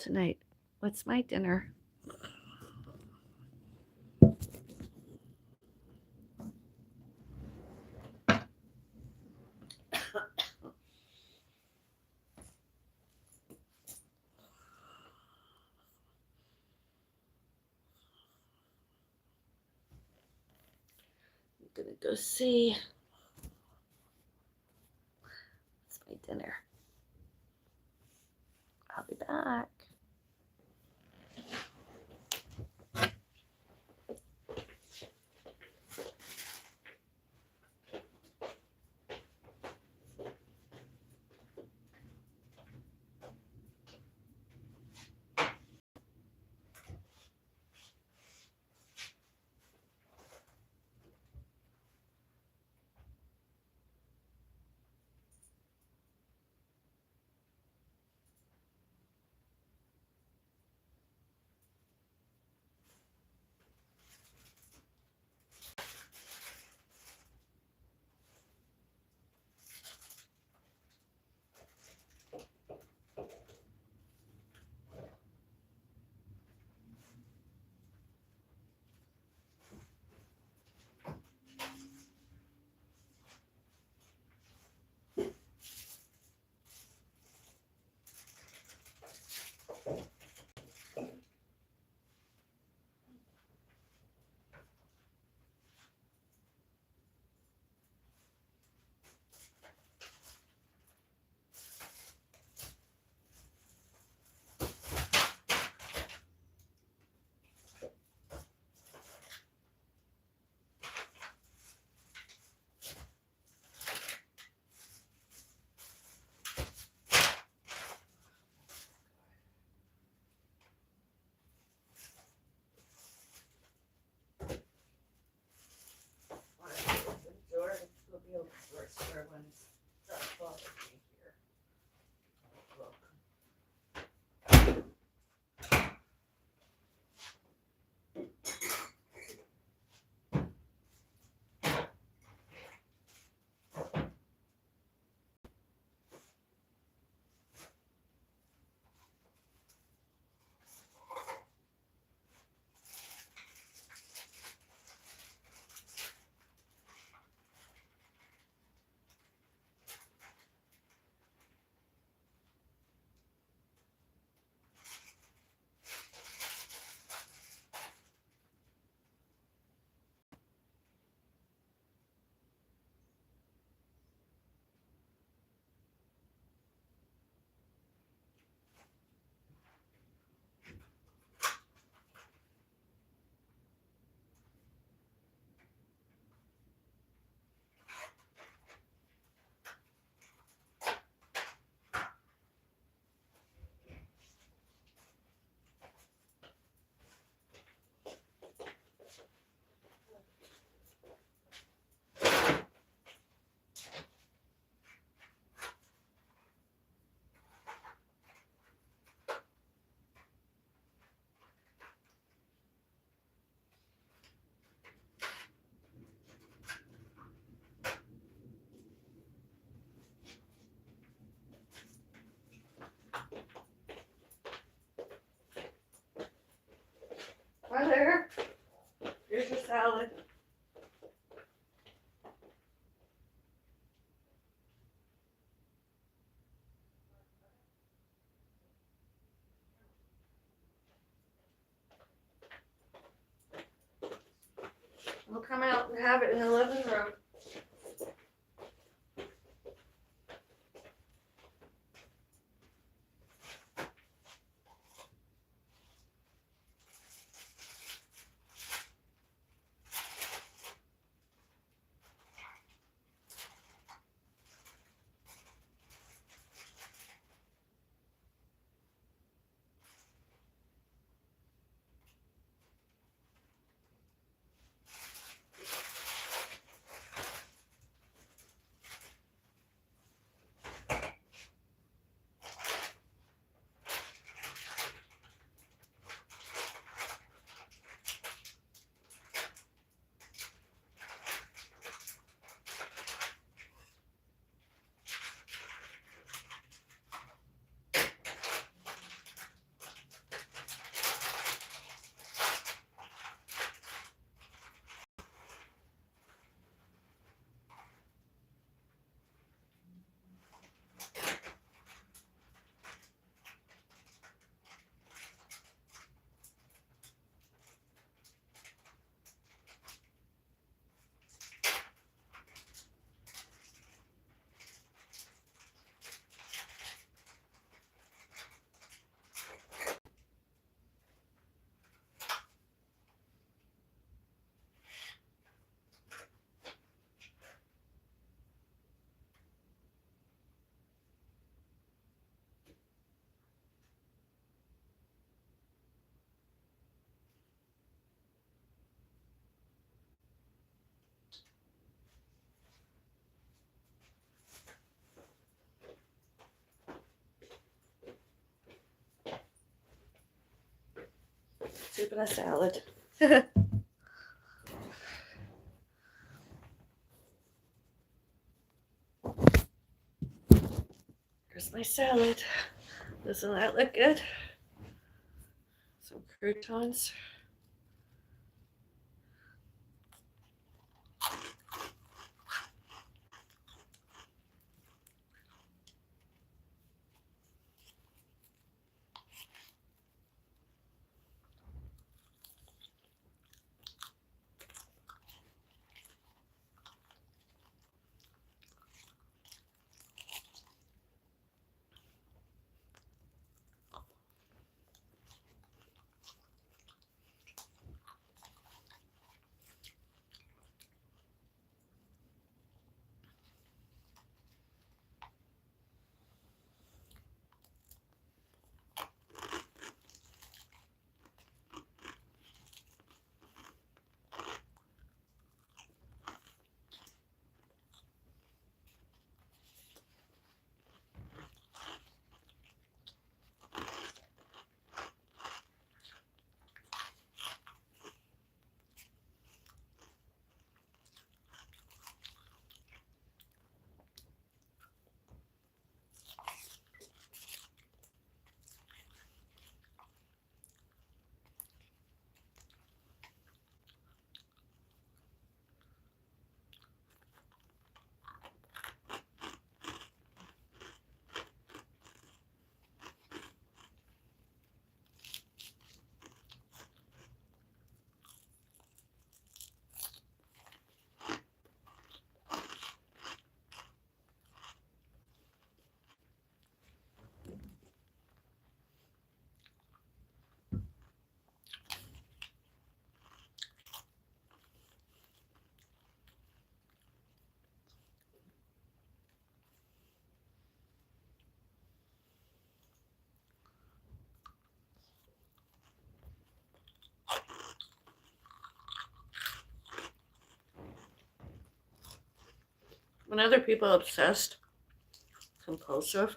tonight? What's my dinner? I'm gonna go see what's my dinner. I'll be back. Hi there. Here's your salad. We'll come out and have it in the living room. Soup and a salad. Here's my salad. Doesn't that look good? Some croutons. When other people are obsessed, compulsive,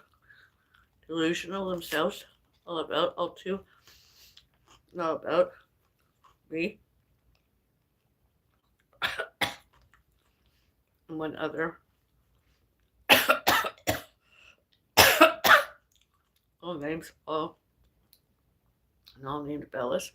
delusional themselves, all about me, and when other all names, all named Bellis.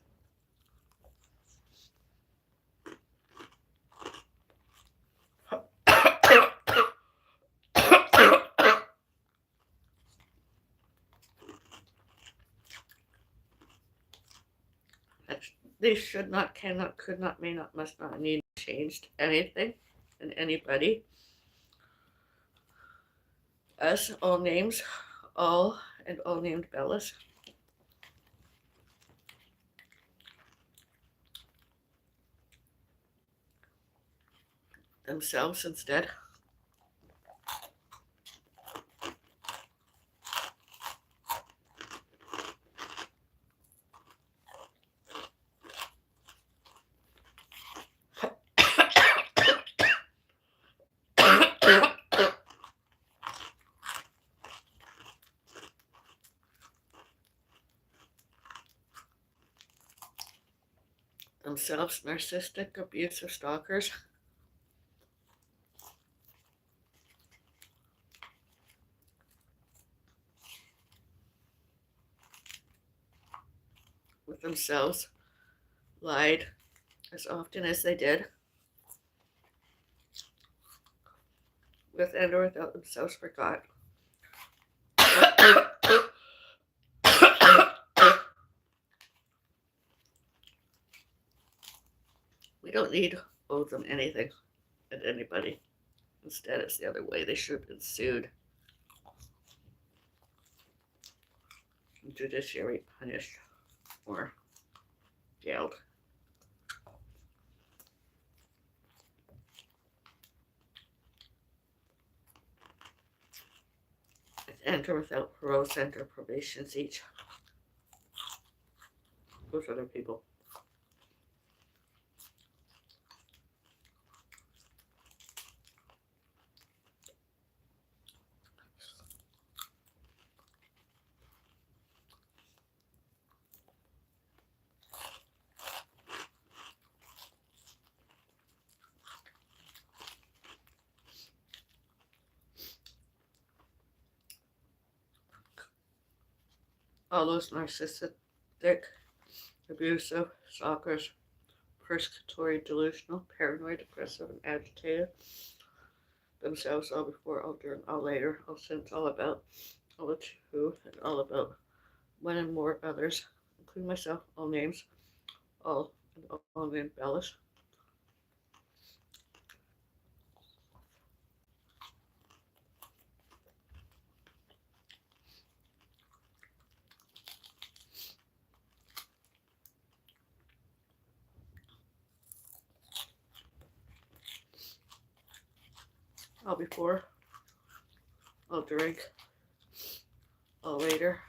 They should not, cannot, could not, may not, must not, need changed anything and anybody. Us, all names, all and all named Bellis. Themselves instead. Themselves narcissistic, abusive stalkers. With themselves, lied as often as they did. With and or without themselves, forgot. We don't need owe them anything and anybody. Instead, it's the other way. They should have been sued. Judiciary punished or jailed. Enter without parole, center, probations each. Those other people. all those narcissistic, abusive, stalkers, persecutory, delusional, paranoid, depressive, and agitated themselves all before, all during, all later, all since, all about, all the to, and all about one and more others, including myself, all names, all and all named Bellis. All before, all during, all later,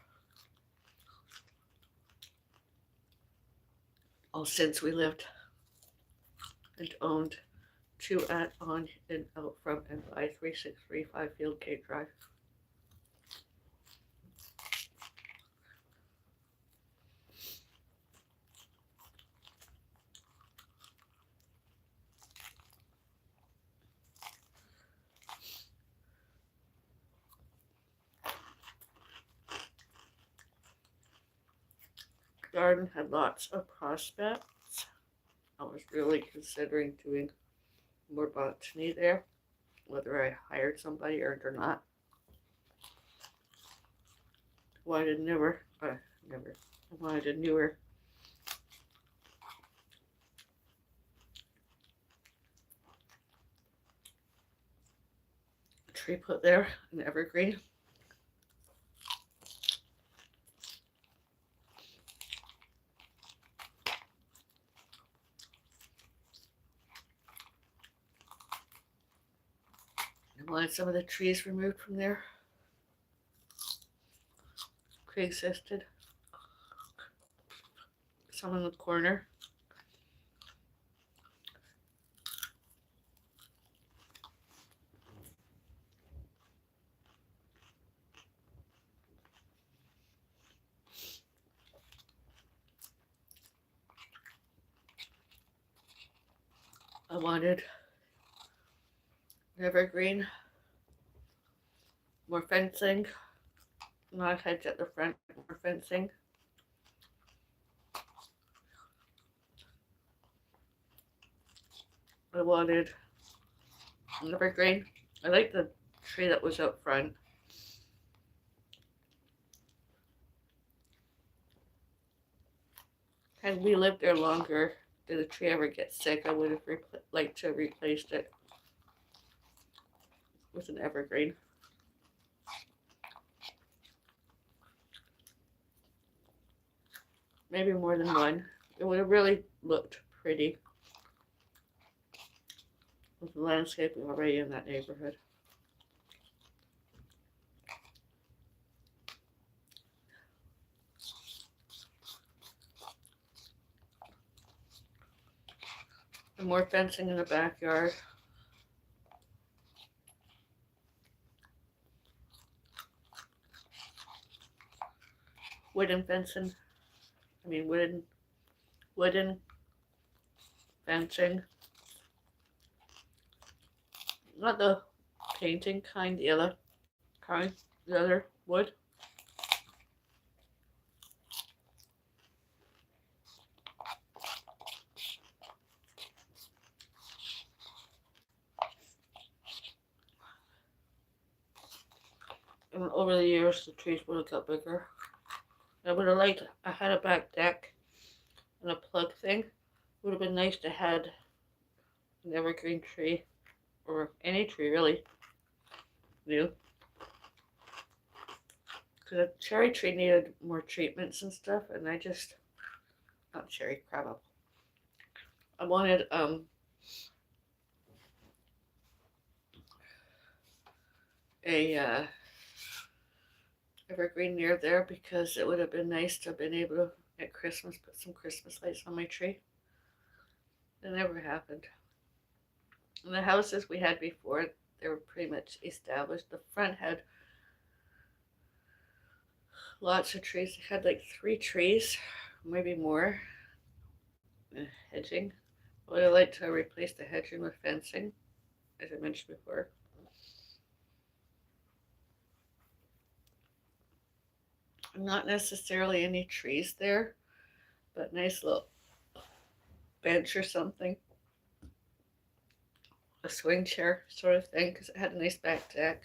all since we lived and owned to, at, on, and out from, and by 3635 Fieldgate Drive. Garden had lots of prospects. I was really considering doing more botany there, whether I hired somebody or not. I wanted a newer tree put there, an evergreen. I wanted some of the trees removed from there. Pre-existed. Some in the corner. I wanted evergreen, more fencing, not hedge at the front, more fencing. I wanted an evergreen. I like the tree that was out front. Had we lived there longer, did the tree ever get sick, I would have liked to have replaced it with an evergreen. Maybe more than one. It would have really looked pretty with the landscaping already in that neighborhood. And more fencing in the backyard. Wooden fencing. Wooden fencing. Not the painting kind, the other kind, the other wood. And over the years, the trees would have got bigger. I would have liked, I had a back deck and a plug thing. It would have been nice to have an evergreen tree, or any tree really, new. Because a cherry tree needed more treatments and stuff, and I just, not cherry, crab. I wanted a evergreen near there, because it would have been nice to have been able to, at Christmas, put some Christmas lights on my tree. It never happened. And the houses we had before, they were pretty much established. The front had lots of trees. It had like 3 trees, maybe more. Hedging. I would have liked to replace the hedging with fencing, as I mentioned before. Not necessarily any trees there, but nice little bench or something. A swing chair sort of thing, because it had a nice back deck.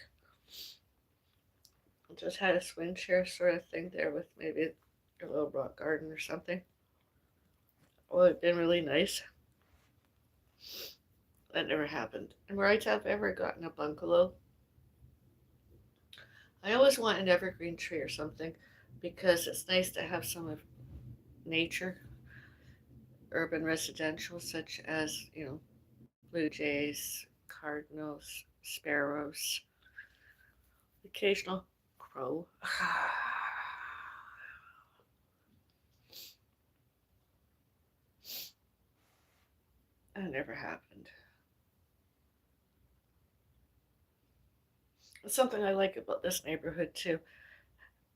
It just had a swing chair sort of thing there with maybe a little rock garden or something. Well, it'd been really nice. That never happened. And where I've ever gotten a bungalow, I always want an evergreen tree or something because it's nice to have some of nature, urban residential, such as, blue jays, cardinals, sparrows, occasional crow. That never happened. It's something I like about this neighborhood too.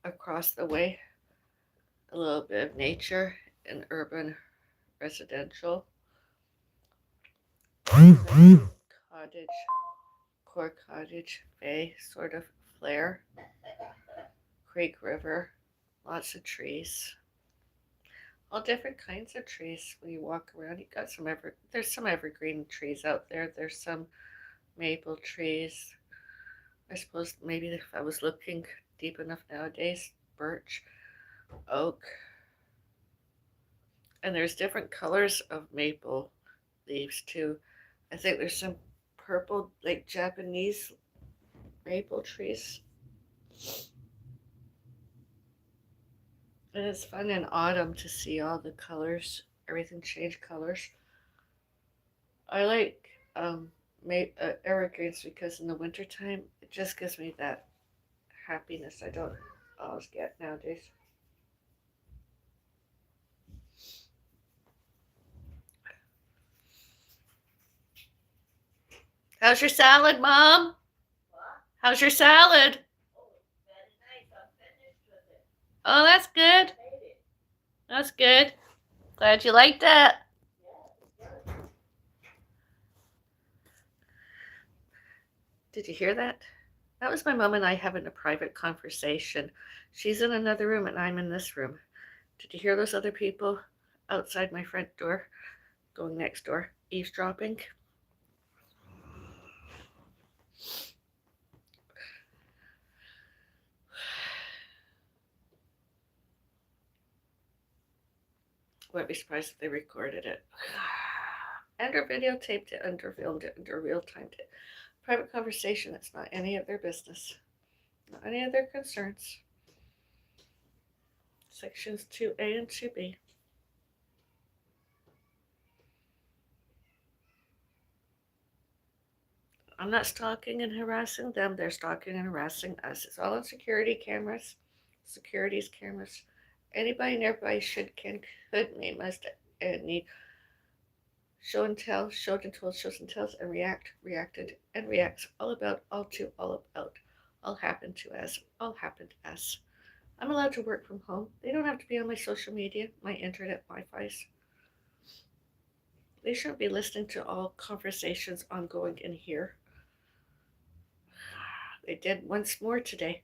Across the way, a little bit of nature and urban residential. Cottage, core cottage, bay sort of flair. Creek River, lots of trees. All different kinds of trees. When you walk around, you got there's some evergreen trees out there. There's some maple trees. I suppose maybe if I was looking deep enough nowadays, birch, oak. And there's different colors of maple leaves too. I think there's some purple, like Japanese maple trees. And it's fun in autumn to see all the colors, everything change colors. I like evergreens because in the wintertime, it just gives me that happiness I don't always get nowadays. How's your salad, Mom? How's your salad? Oh, that's good. That's good. Glad you liked that. Did you hear that? That was my mom and I having a private conversation. She's in another room and I'm in this room. Did you hear those other people outside my front door going next door, eavesdropping? Wouldn't be surprised if they recorded it. And or videotaped it, and or filmed it, and or real-timed it. Private conversation that's not any of their business. Not any of their concerns. Sections 2A and 2B. I'm not stalking and harassing them. They're stalking and harassing us. It's all on security cameras. Security's cameras. Anybody and everybody could, may, must, and need show and tell, showed and told, shows and tells, and reacted, and reacts. All about, all to, all about. All happened to us. All happened to us. I'm allowed to work from home. They don't have to be on my social media, my internet Wi-Fi's. They shouldn't be listening to all conversations ongoing in here. They did once more today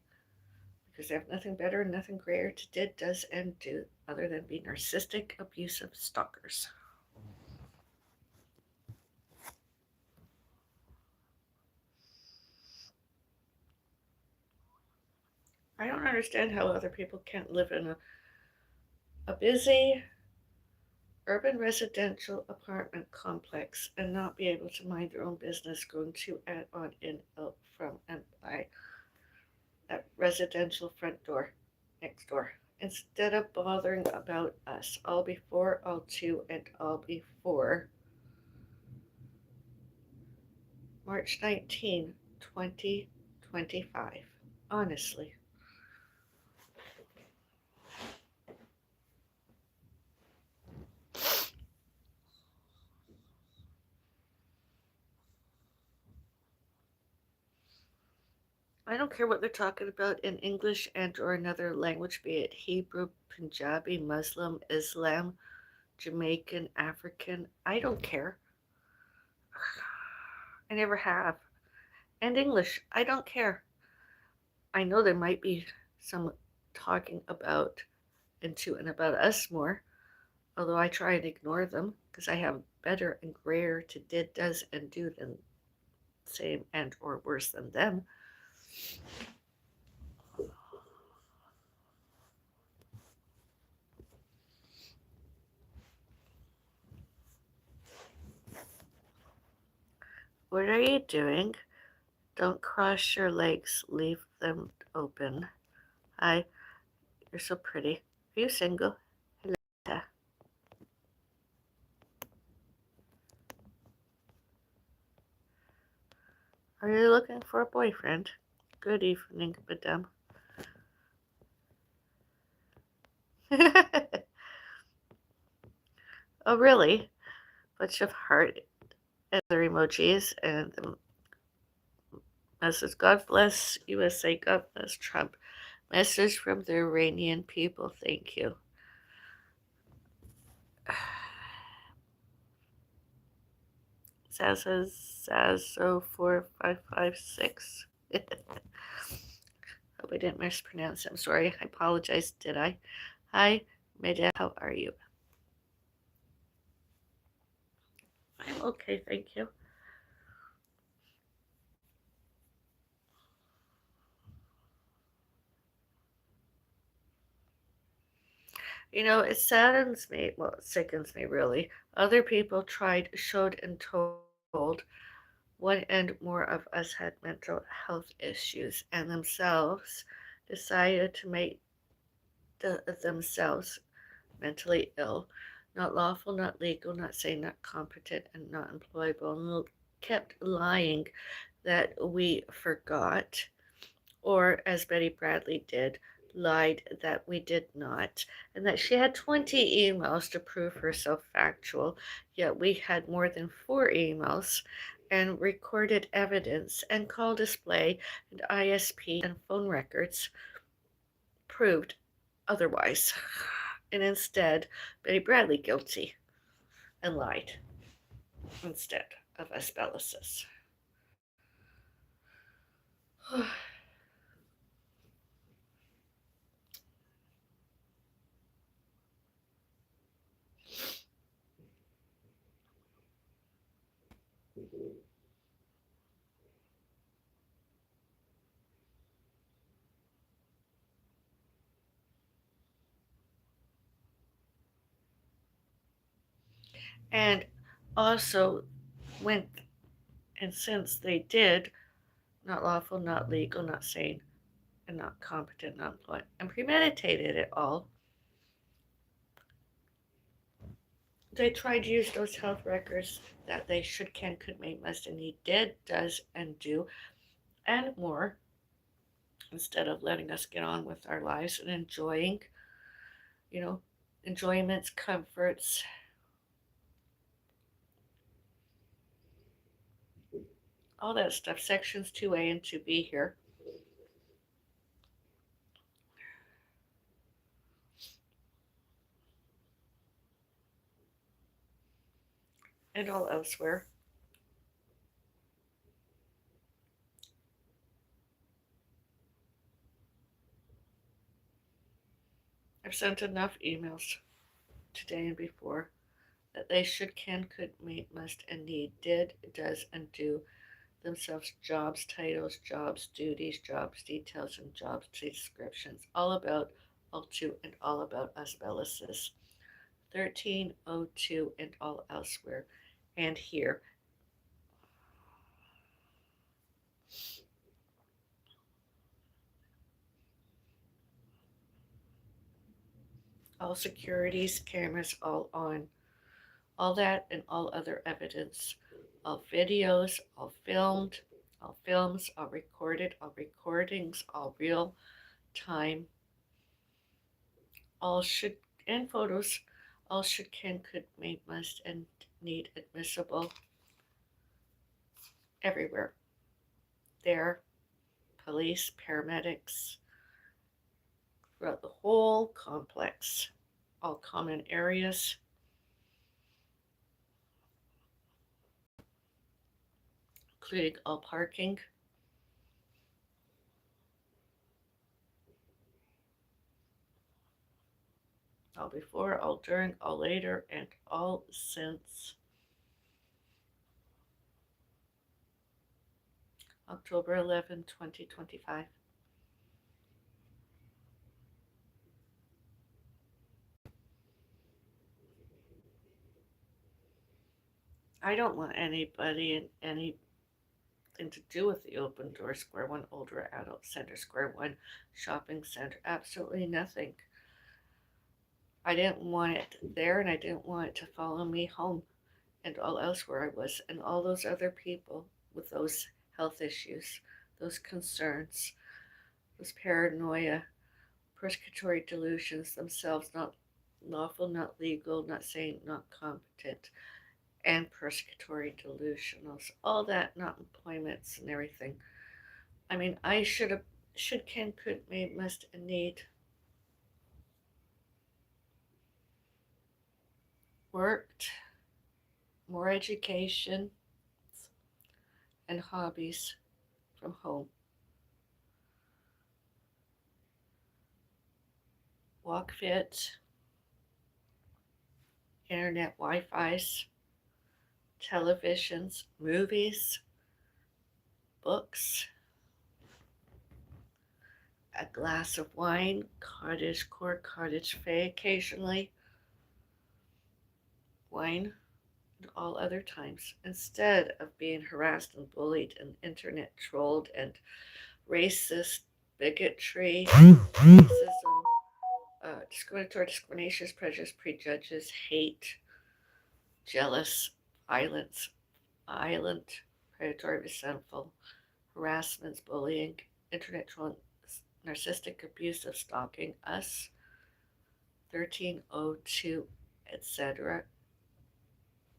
because they have nothing better and nothing greater to did, does, and do other than be narcissistic, abusive stalkers. I don't understand how other people can't live in a busy urban residential apartment complex and not be able to mind their own business going to and on in, out, from, and by that residential front door next door instead of bothering about us all before, all to, and all before March 19, 2025. Honestly. I don't care what they're talking about in English and or another language, be it Hebrew, Punjabi, Muslim, Islam, Jamaican, African. I don't care. I never have. And English. I don't care. I know there might be some talking about into and about us more, although I try and ignore them because I have better and grayer to did, does, and do than same and or worse than them. What are you doing? Don't cross your legs, leave them open. Hi, you're so pretty. Are you single? Hello. Are you looking for a boyfriend? Good evening, madame. Oh, really? Bunch of heart and other emojis and the message, God bless USA, God bless Trump. Message from the Iranian people, thank you. Zazo 4556. Hope I didn't mispronounce it. I'm sorry. I apologize, did I? Hi, madam. How are you? I'm okay, thank you. You know, it saddens me. Well, it sickens me, really. Other people tried, showed, and told. One and more of us had mental health issues and themselves decided to make themselves mentally ill, not lawful, not legal, not sane, not competent, and not employable, and kept lying that we forgot, or as Betty Bradley did, lied that we did not, and that she had 20 emails to prove herself factual, yet we had more than 4 emails and recorded evidence and call display and ISP and phone records proved otherwise. And instead, Betty Bradley guilty and lied instead of us Bellises. And also, when and since they did, not lawful, not legal, not sane, and not competent, not employed, and premeditated it all, they tried to use those health records that they should, can, could, may, must, and need, did, does, and do, and more, instead of letting us get on with our lives and enjoying, you know, enjoyments, comforts, all that stuff. Sections 2A and 2B here. And all elsewhere. I've sent enough emails today and before that they should, can, could, may, must, and need, did, does, and do themselves jobs, titles, jobs, duties, jobs, details, and jobs descriptions, all about, all to, and all about us Bellises. 1302 and all elsewhere. And here. All securities, cameras, all on. All that and all other evidence. All videos, all filmed, all films, all recorded, all recordings, all real time, all should, and photos, all should, can, could, may, must, and need admissible everywhere. There, police, paramedics, throughout the whole complex, all common areas, including all parking. all before, all during, all later, and all since October 11, 2025. I don't want anybody in anything to do with the Open Door Square One Older Adult Center, Square One Shopping Center. Absolutely nothing. I didn't want it there, and I didn't want it to follow me home and all else where I was, and all those other people with those health issues, those concerns, those paranoia, persecutory delusions themselves, not lawful, not legal, not sane, not competent, and persecutory delusionals, all that, not employments and everything. I mean, I should, can, could, may, must, and need worked more education and hobbies from home. Walk fit, internet Wi-Fi's, televisions, movies, books, a glass of wine, Cottagecore, Cottage Fay occasionally, wine, and all other times, instead of being harassed and bullied and internet trolled and racist, bigotry, racism, discriminatory, discriminations, prejudice, prejudges, hate, jealous, violence, violent, predatory, resentful, harassments, bullying, internet trolling, narcissistic, abusive, stalking, us, 1302, etc.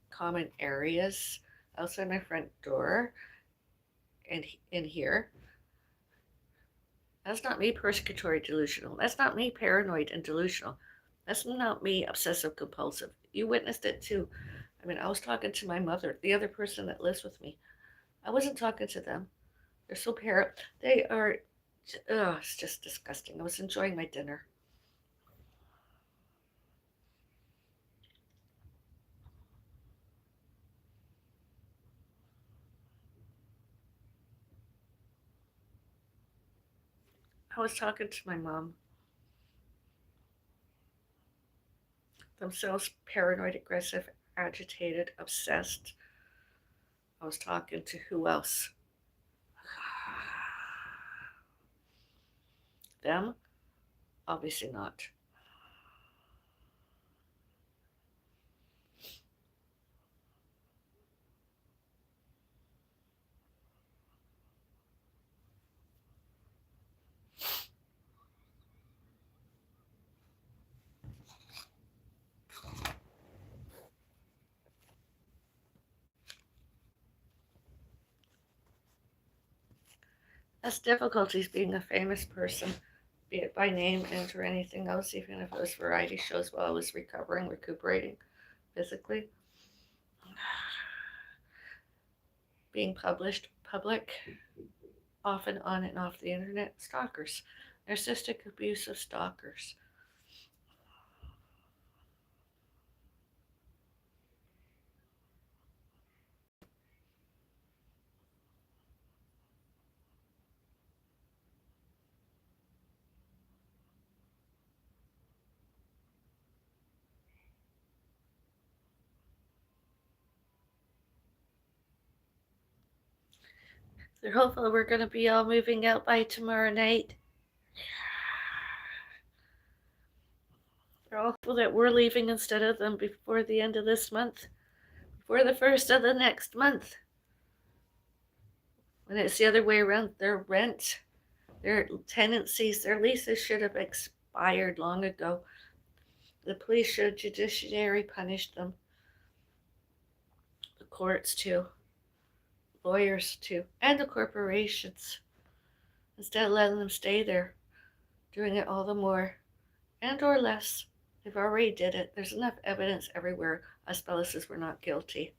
Common areas outside my front door and in here. That's not me persecutory delusional. That's not me paranoid and delusional. That's not me obsessive compulsive. You witnessed it too. I mean, I was talking to my mother, the other person that lives with me. I wasn't talking to them. They're so they are, it's just disgusting. I was enjoying my dinner. I was talking to my mom. Themselves paranoid, aggressive, agitated, obsessed. I was talking to who else? Them? Obviously not. That's difficulties being a famous person, be it by name, and or anything else, even if it was variety shows while I was recuperating physically. Being published, public, often on and off the internet, stalkers, narcissistic, abusive stalkers. They're hopeful we're going to be all moving out by tomorrow night. They're hopeful that we're leaving instead of them before the end of this month, before the first of the next month. When it's the other way around, their rent, their tenancies, their leases should have expired long ago. The police should judiciary punish them. The courts too. Lawyers too. And the corporations. Instead of letting them stay there, doing it all the more. And or less. They've already did it. There's enough evidence everywhere. Us Bellises were not guilty.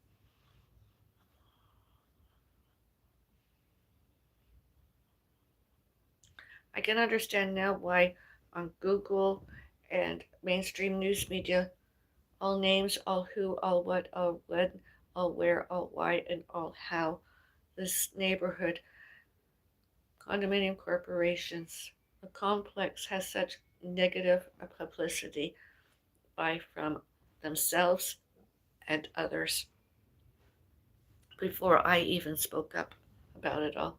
I can understand now why on Google and mainstream news media. All names, all who, all what, all when, all where, all why, and all how. This neighborhood, condominium corporations, the complex has such negative publicity by from themselves and others before I even spoke up about it all.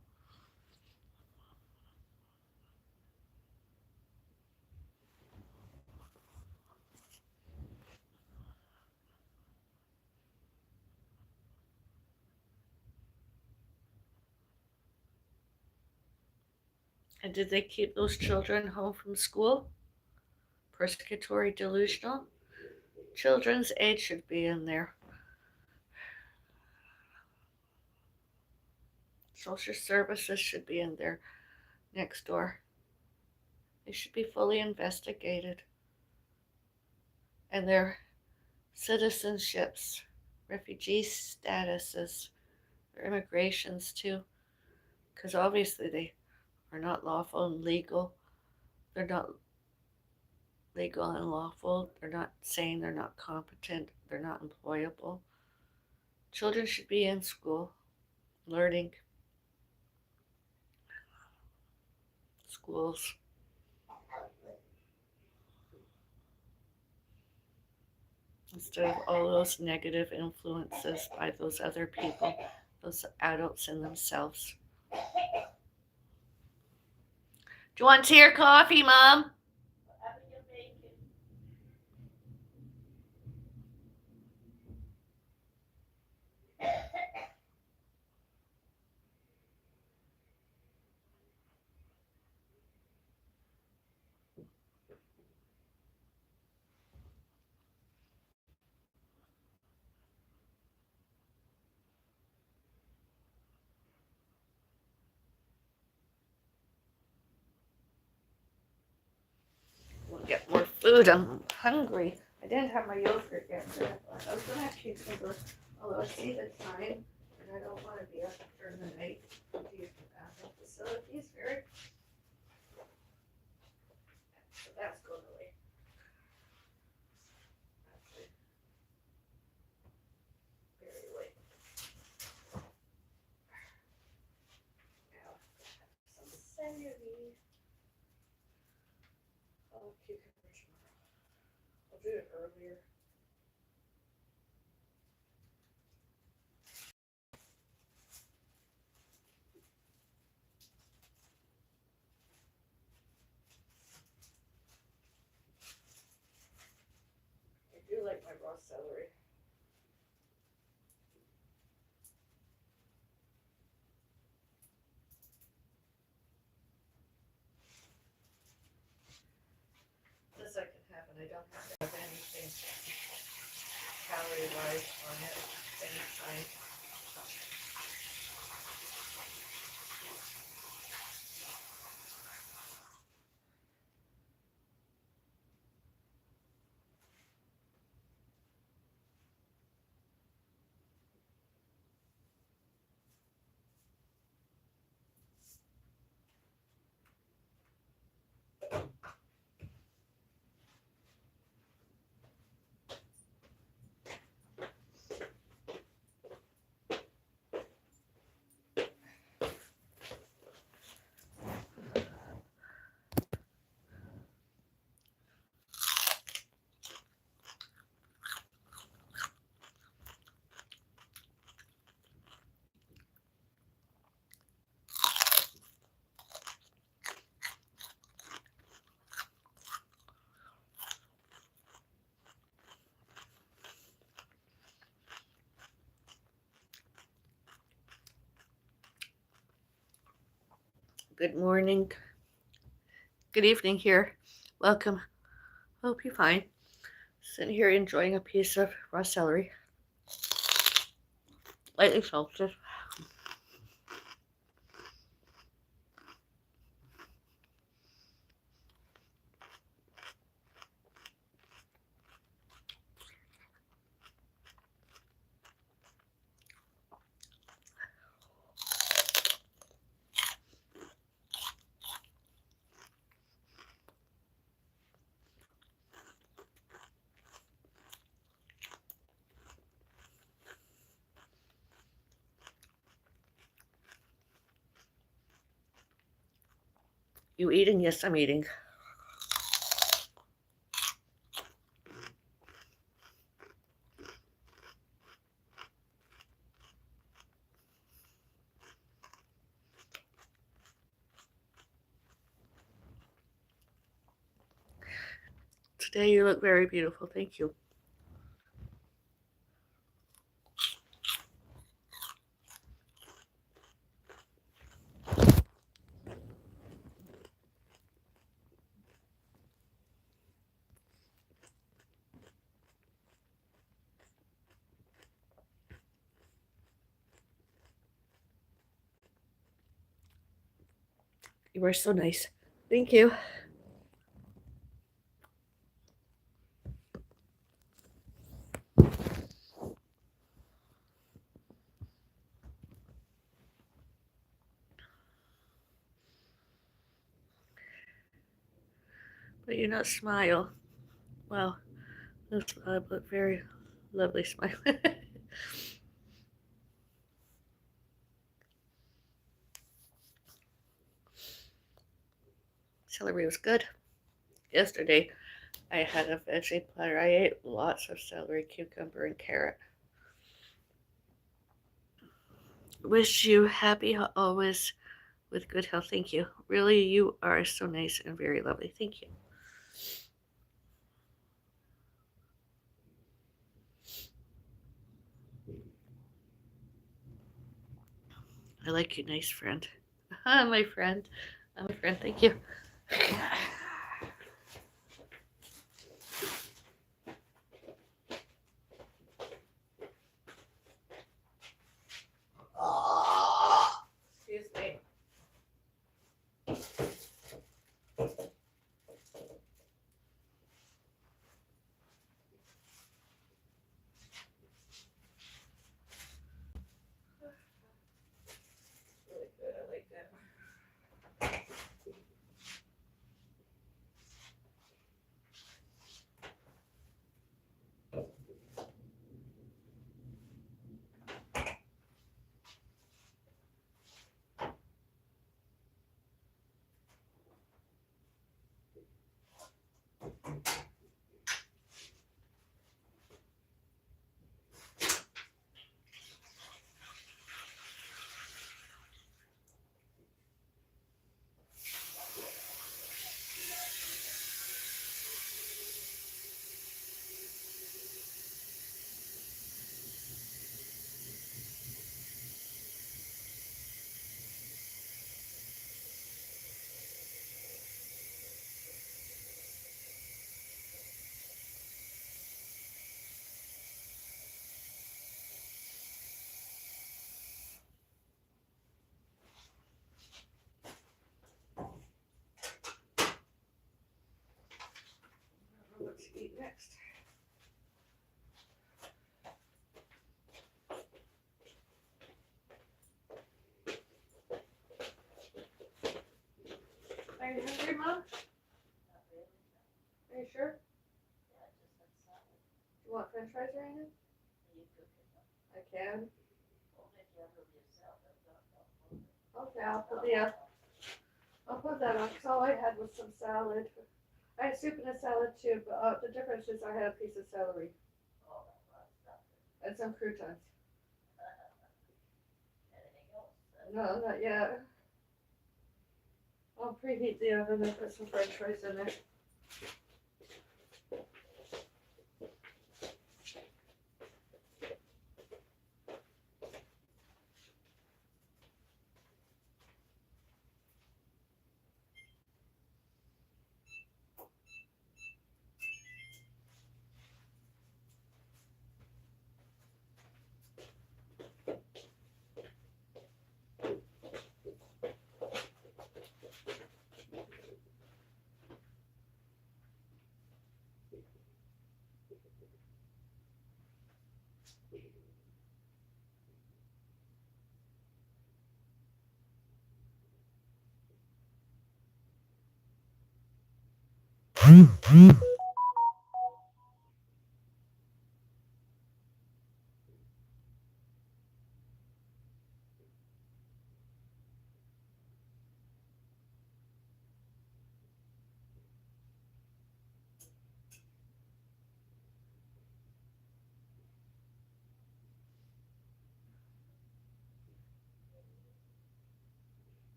And did they keep those children home from school? Persecutory delusional? Children's aid should be in there. Social services should be in there next door. They should be fully investigated. And their citizenships, refugee statuses, their immigrations too. Because obviously they are not lawful and legal. They're not legal and lawful. They're not saying they're not competent. They're not employable. Children should be in school, learning. Schools. Instead of all those negative influences by those other people, those adults in themselves. Do you want tea or coffee, Mom? We'll get more food. I'm hungry. I didn't have my yogurt yet, so I was going to have cheeseburger, although I see the time, and I don't want to be up during the night to use the bathroom facilities. So that's going away. Actually, very late. Now, some celery. Oh, cucumber tomorrow. I'll do it earlier. I do like my raw celery. This I can have, and I don't have to have anything calorie-wise on it anytime. Good morning. Good evening here. Welcome. Hope you're fine. Sitting here enjoying a piece of raw celery. Lightly salted. You eating? Yes, I'm eating. Today you look very beautiful. Thank you. You are so nice. Thank you. But you not smile. Wow, that's a very lovely smile. Celery was good. Yesterday I had a veggie platter. I ate lots of celery, cucumber, and carrot. Wish you happy always with good health. Thank you. Really, you are so nice and very lovely. Thank you. I like you, nice friend. My friend. I'm a friend. Thank you. Excuse me. Really good. I like that. What to eat next? Are you hungry, Mom? Are you sure? You want french fries or anything? I can. Okay, I'll put that on because all I had was some salad. I had soup and a salad too, but the difference is I had a piece of celery and some croutons. No, not yet. I'll preheat the oven and put some french fries in there.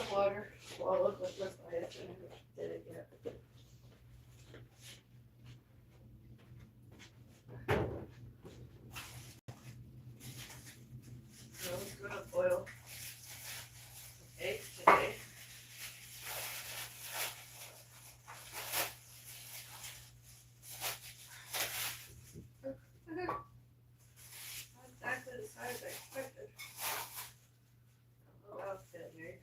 some water swallowed with this ice and I did it yet. I was going to boil some eggs today. Not exactly the size I expected. Oh, that was good, right?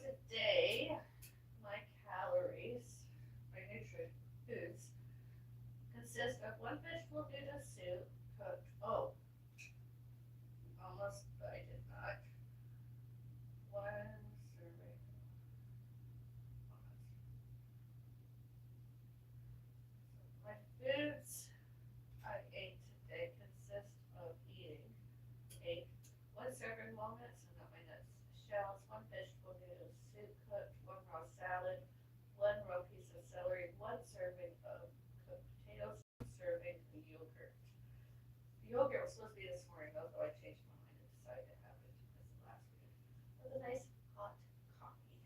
today, my calories, my nutrient foods, consist of one vegetable noodle soup cooked. Oh, almost, but I did not. One serving. My foods I ate today consist of eating a one serving walnuts, and not my nuts, shells, one vegetable noodle soup cooked, one raw salad, one raw piece of celery, one serving of cooked potatoes, one serving of yogurt. The yogurt was supposed to be this morning, although I changed my mind and decided to have it as the last food with a nice hot coffee.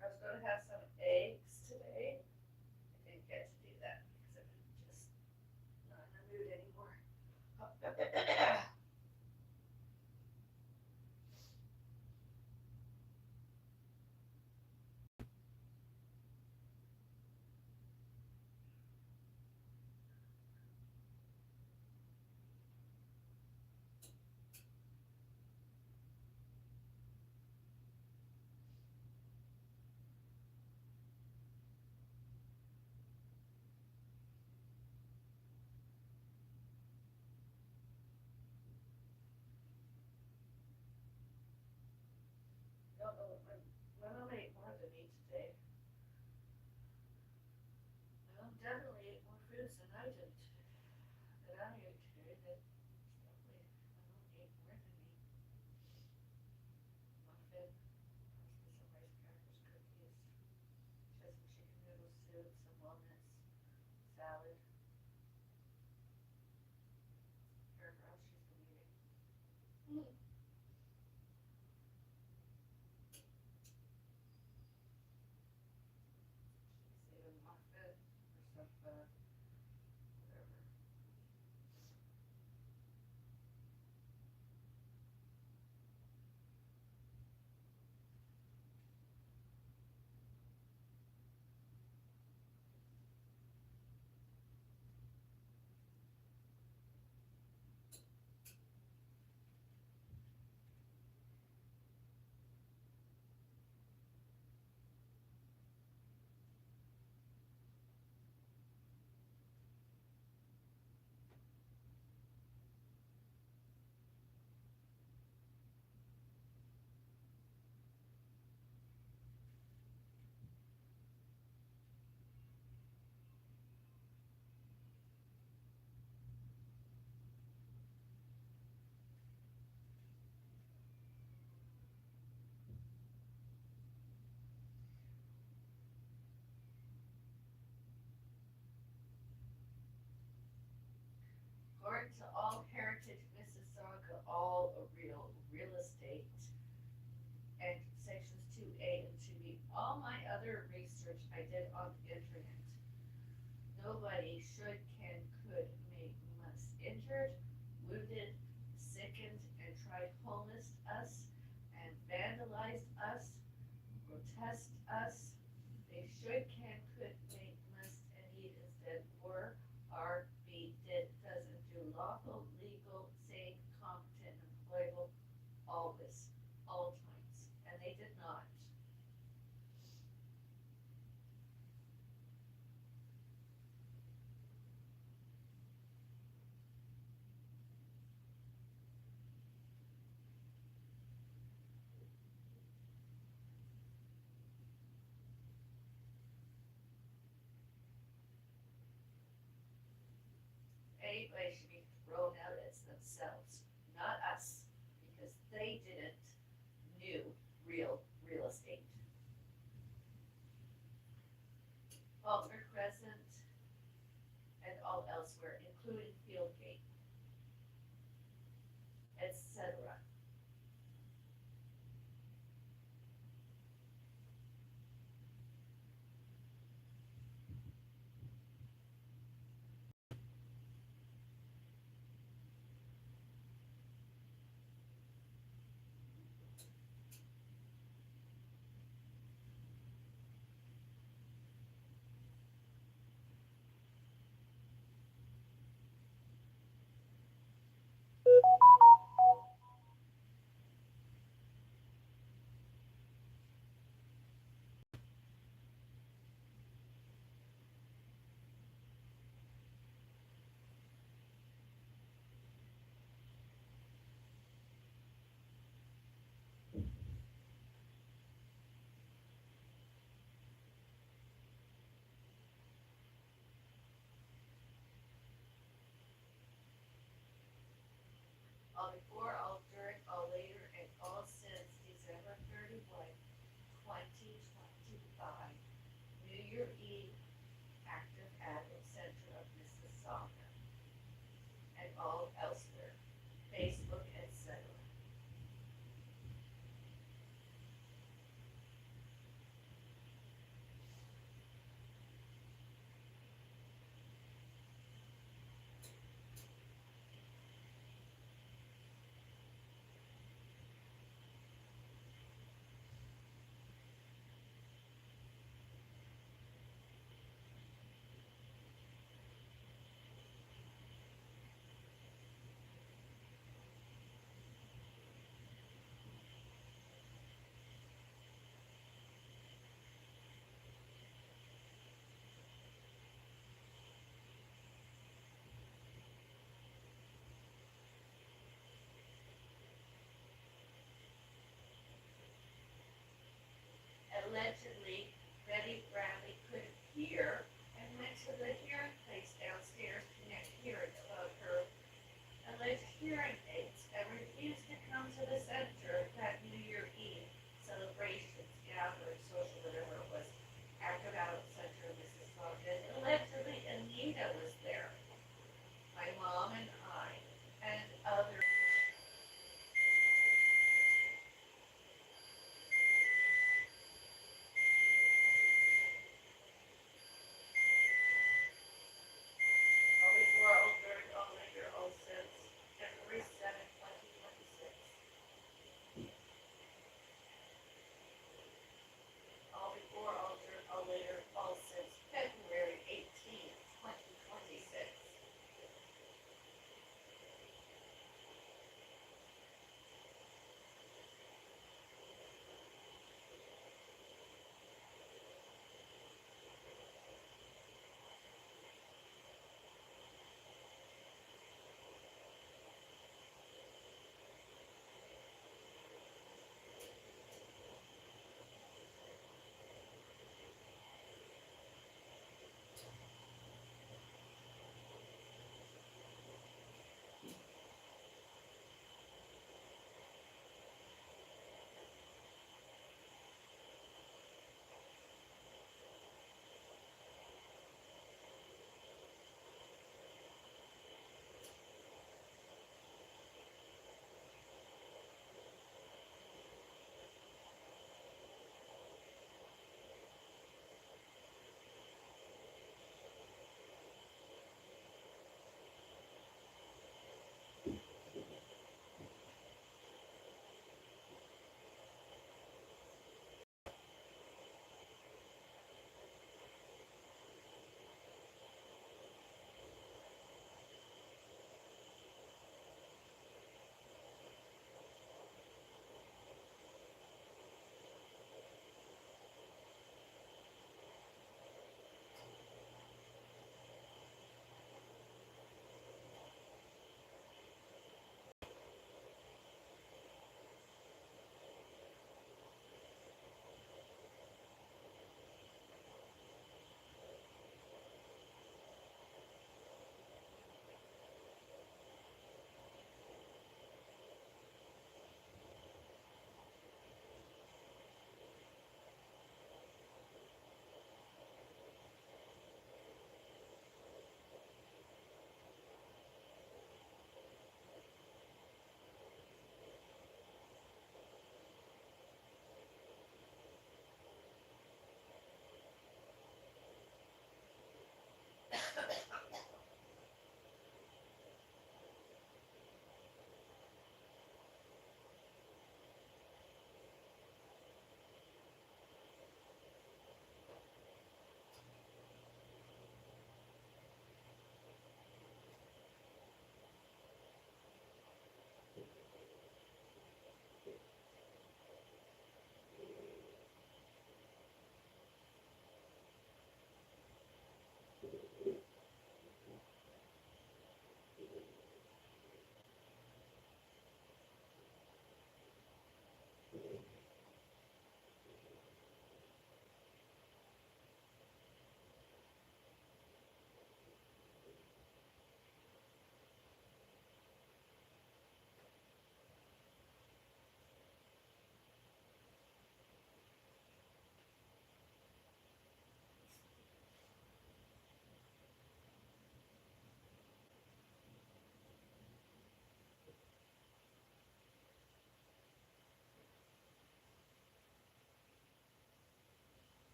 I was going to have some eggs today. I didn't get to do that because I'm just not in the mood anymore. I don't know what my mom ate more than me today. My mom definitely ate more foods than I did today. That I ate today. That definitely my mom ate more than me. Muffin, possibly some rice crackers, cookies. She had some chicken noodle soup, some walnuts, salad. Whatever else she's been eating. She's ate a muffin or some whatever. According to All Heritage Mississauga, all real estate, and sections 2A and 2B, all my other research I did on the internet. Nobody should, can, could, may, must, injured, wounded, sickened, and tried homeless us, and vandalized us, grotesqued us. They should, can, could, may, must, and need instead were, are, be, did, doesn't do, lawful, legal, sane, competent, employable, always, all times. And they did not. Anybody should be thrown out as themselves, not us, because they didn't knew real estate. Faulkner Crescent and all elsewhere, including Fieldgate, etc. all elsewhere. Facebook, etc.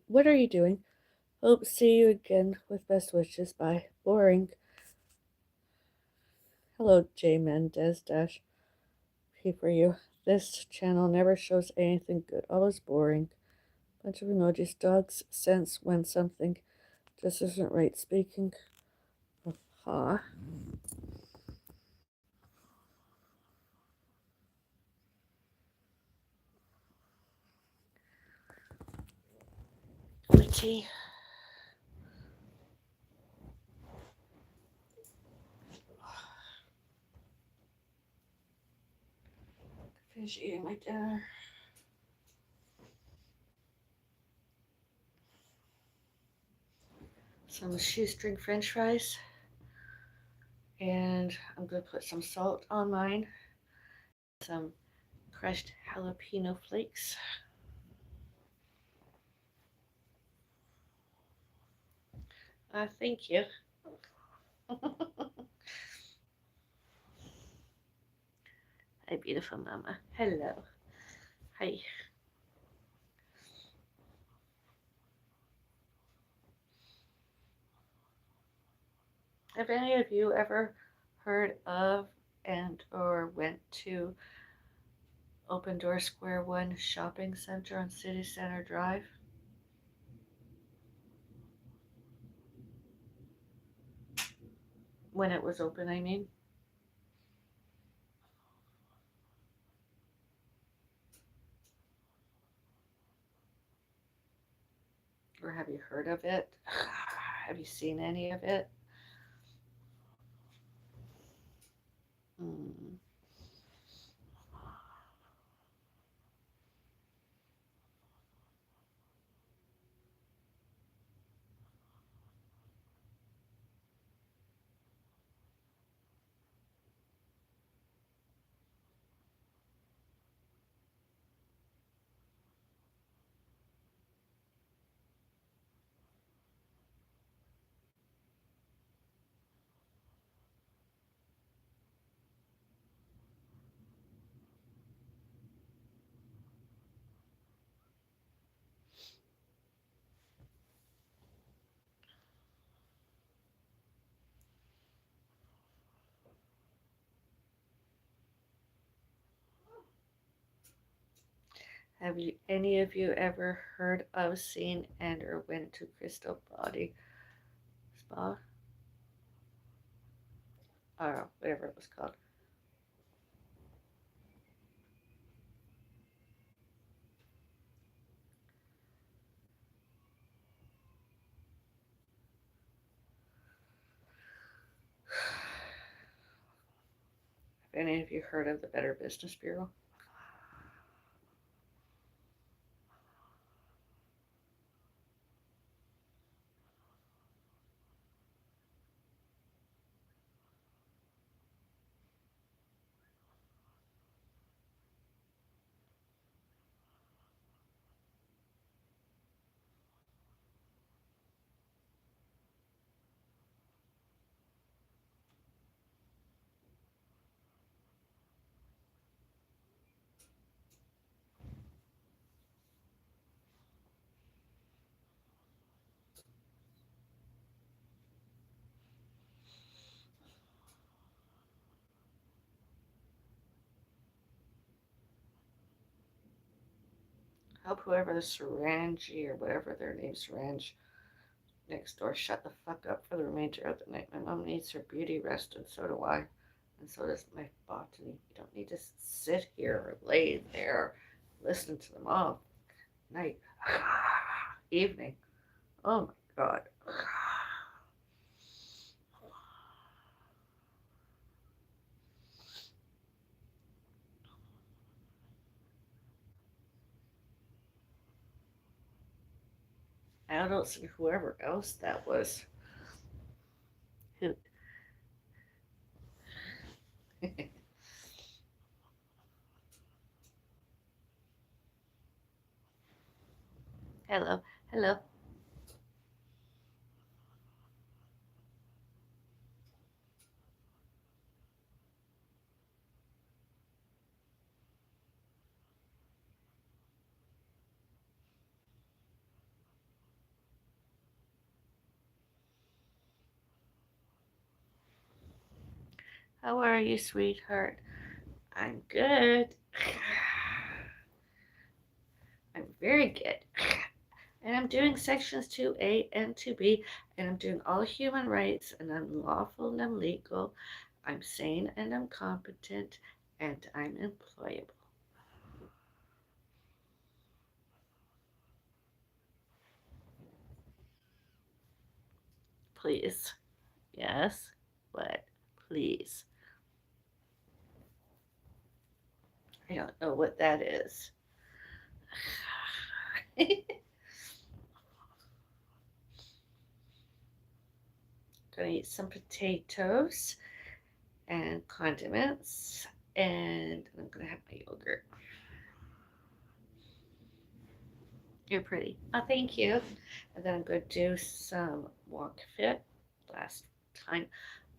What are you doing? Hope see you again with best wishes. Bye. Boring. Hello, J Mendez Dash. P for you. This channel never shows anything good. Always boring. Bunch of emojis. Dogs sense when something just isn't right. Speaking of ha. Witty. Finish eating my dinner. Some shoestring french fries. And I'm going to put some salt on mine. Some crushed jalapeno flakes. Thank you. Hi, beautiful mama. Hello. Hi. Have any of you ever heard of and or went to Open Door Square One Shopping Center on City Center Drive? When it was open, I mean. Or have you heard of it? Have you seen any of it? Hmm. Have you any of you ever heard of, seen, and or went to Crystal Body Spa? Or whatever it was called. Have any of you heard of the Better Business Bureau? Help whoever the Sarangi or whatever their name, Sarange next door, shut the fuck up for the remainder of the night. My mom needs her beauty rest, and so do I. And so does my botany. You don't need to sit here or lay there listening to them all night, evening. Oh my god. I don't see whoever else that was. Who Hello, hello. How are you, sweetheart? I'm good. I'm very good. And I'm doing sections 2A and 2B, and I'm doing all human rights, and I'm lawful and I'm legal. I'm sane and I'm competent, and I'm employable. Please. Yes? What? Please. I don't know what that is. Gonna eat some potatoes and condiments, and I'm gonna have my yogurt. You're pretty. Oh, thank you. And then I'm going to do some walk fit. Last time,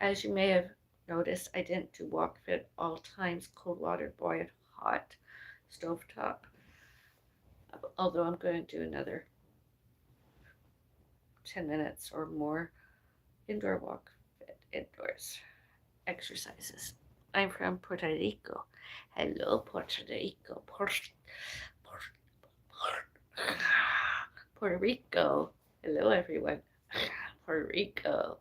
as you may have noticed, I didn't do walk fit all times. Cold water, boiled hot, stovetop. Although I'm going to do another 10 minutes or more indoor walk fit indoors exercises. I'm from Puerto Rico. Hello, Puerto Rico. Puerto Rico. Hello, everyone. Puerto Rico.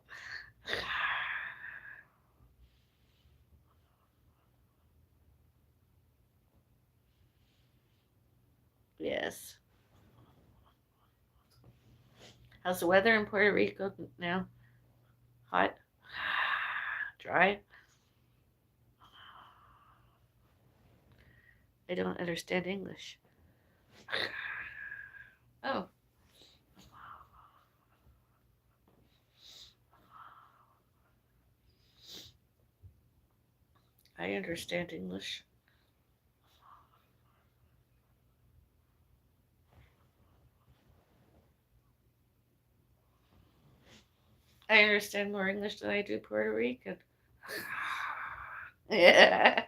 Yes. How's the weather in Puerto Rico now? Hot? Dry? I don't understand English. Oh. I understand English. I understand more English than I do Puerto Rican. Yeah.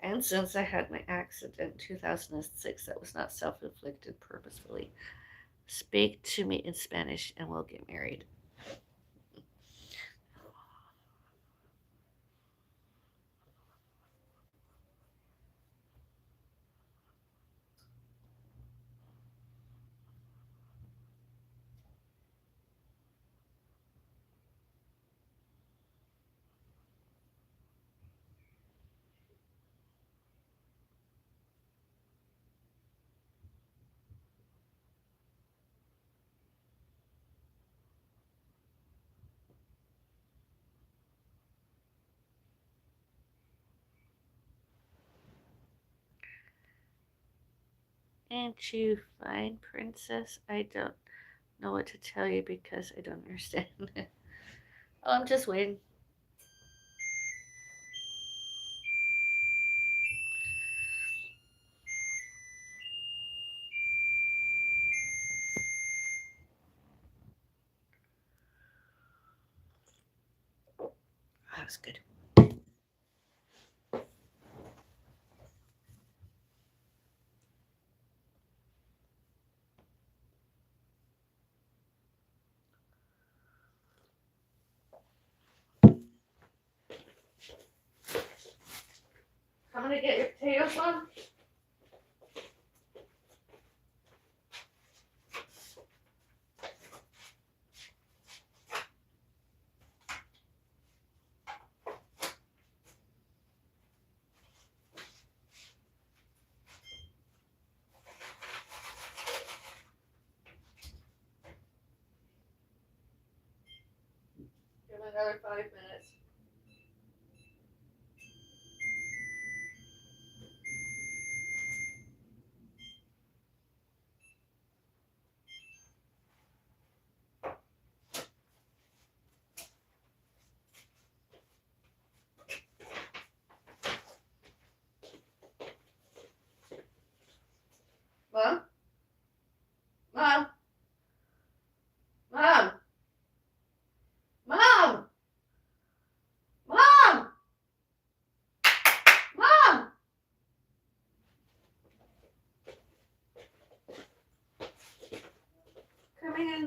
And since I had my accident in 2006, that was not self inflicted purposefully. Speak to me in Spanish and we'll get married. Ain't you fine, princess? I don't know what to tell you because I don't understand. Oh, I'm just waiting. That was good. I'm gonna get your potatoes on. Give it another 5 minutes.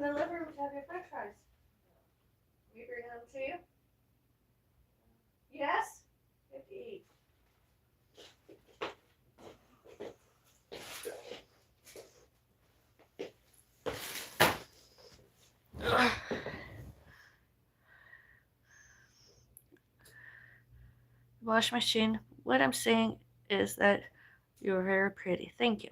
in the living room to have your french fries. We bring them to you? Yes? You have to eat. Wash machine. What I'm saying is that you're very pretty. Thank you.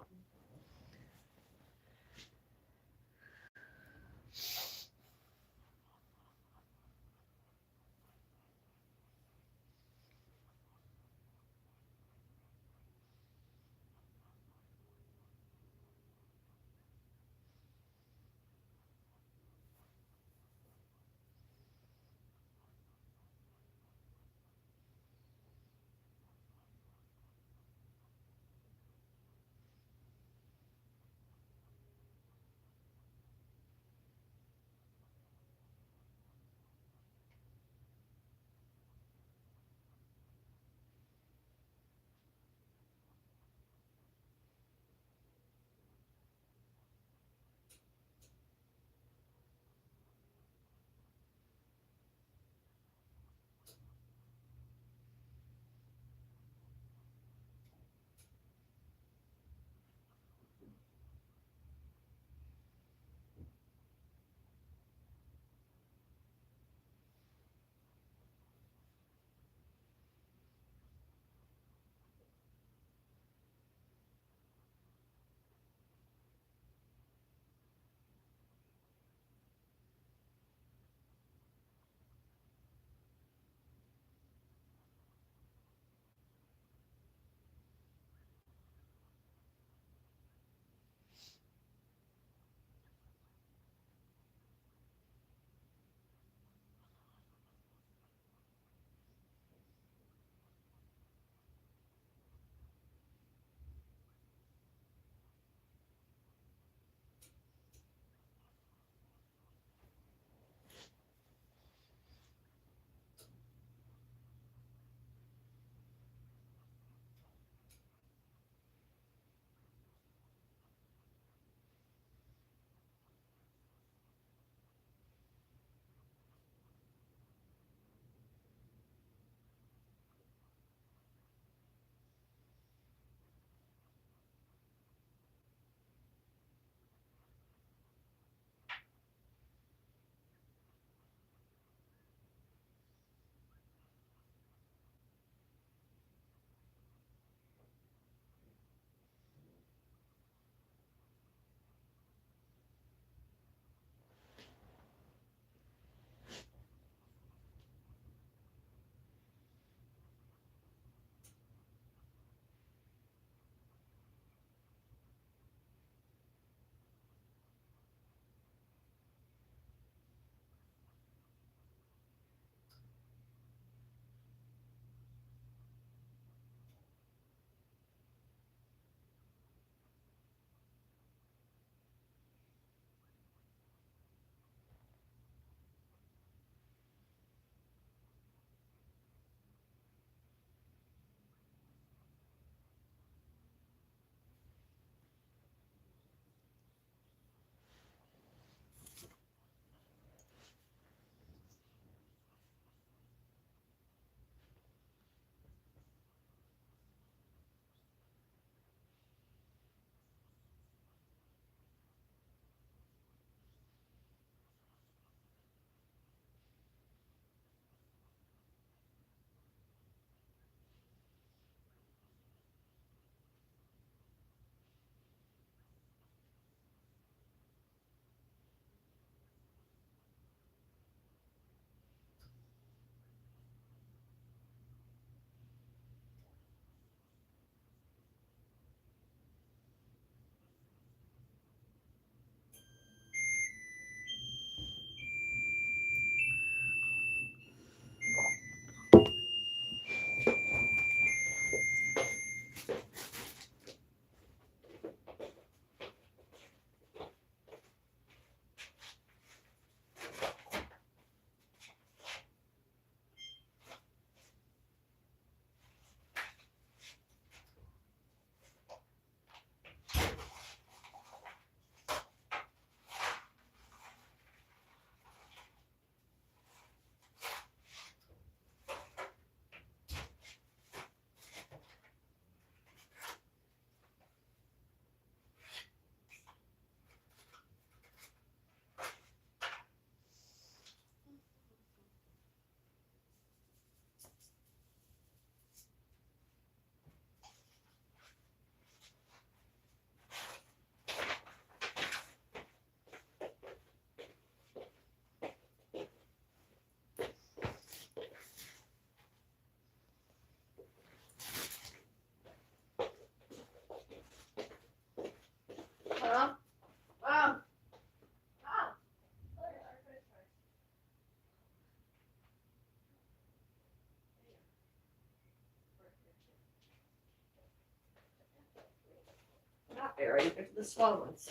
Not very, they're the small ones.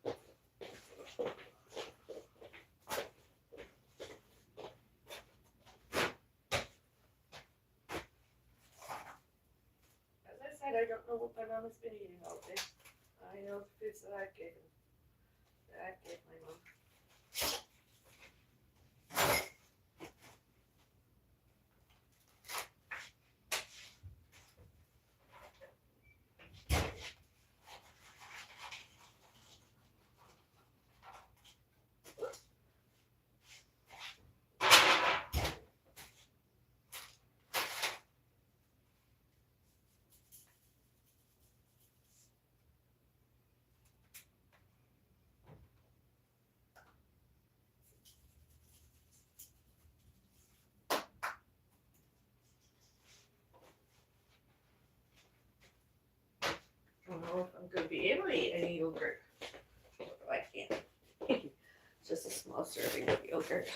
As I said, I don't know what my mom has been eating all day. I know the foods that I gave him. That I gave my mom. I don't know if I'm going to be able to eat any yogurt. I can't. It's just a small serving of yogurt.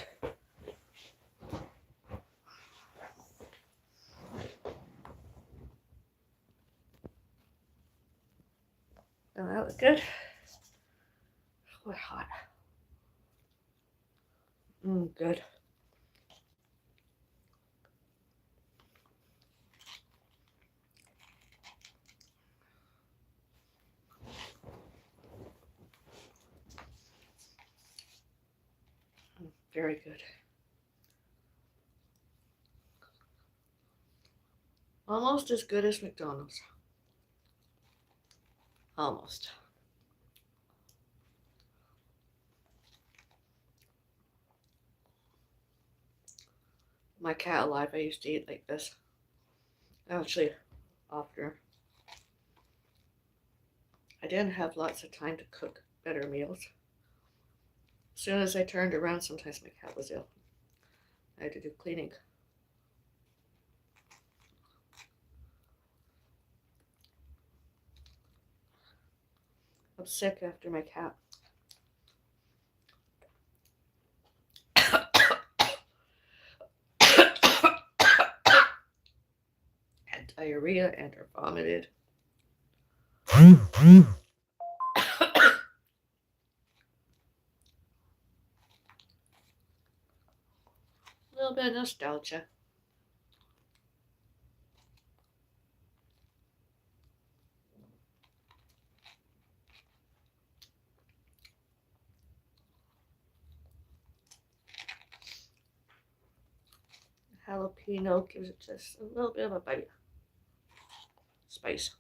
Oh, that was good. Oh, hot. Good. Very good. Almost as good as McDonald's. Almost. My cat alive, I used to eat like this. Actually, after. I didn't have lots of time to cook better meals. As soon as I turned around, sometimes my cat was ill. I had to do cleaning. I'm sick after my cat. Had diarrhea and or vomited. A little bit of nostalgia. Jalapeno gives it just a little bit of a bite. Spice.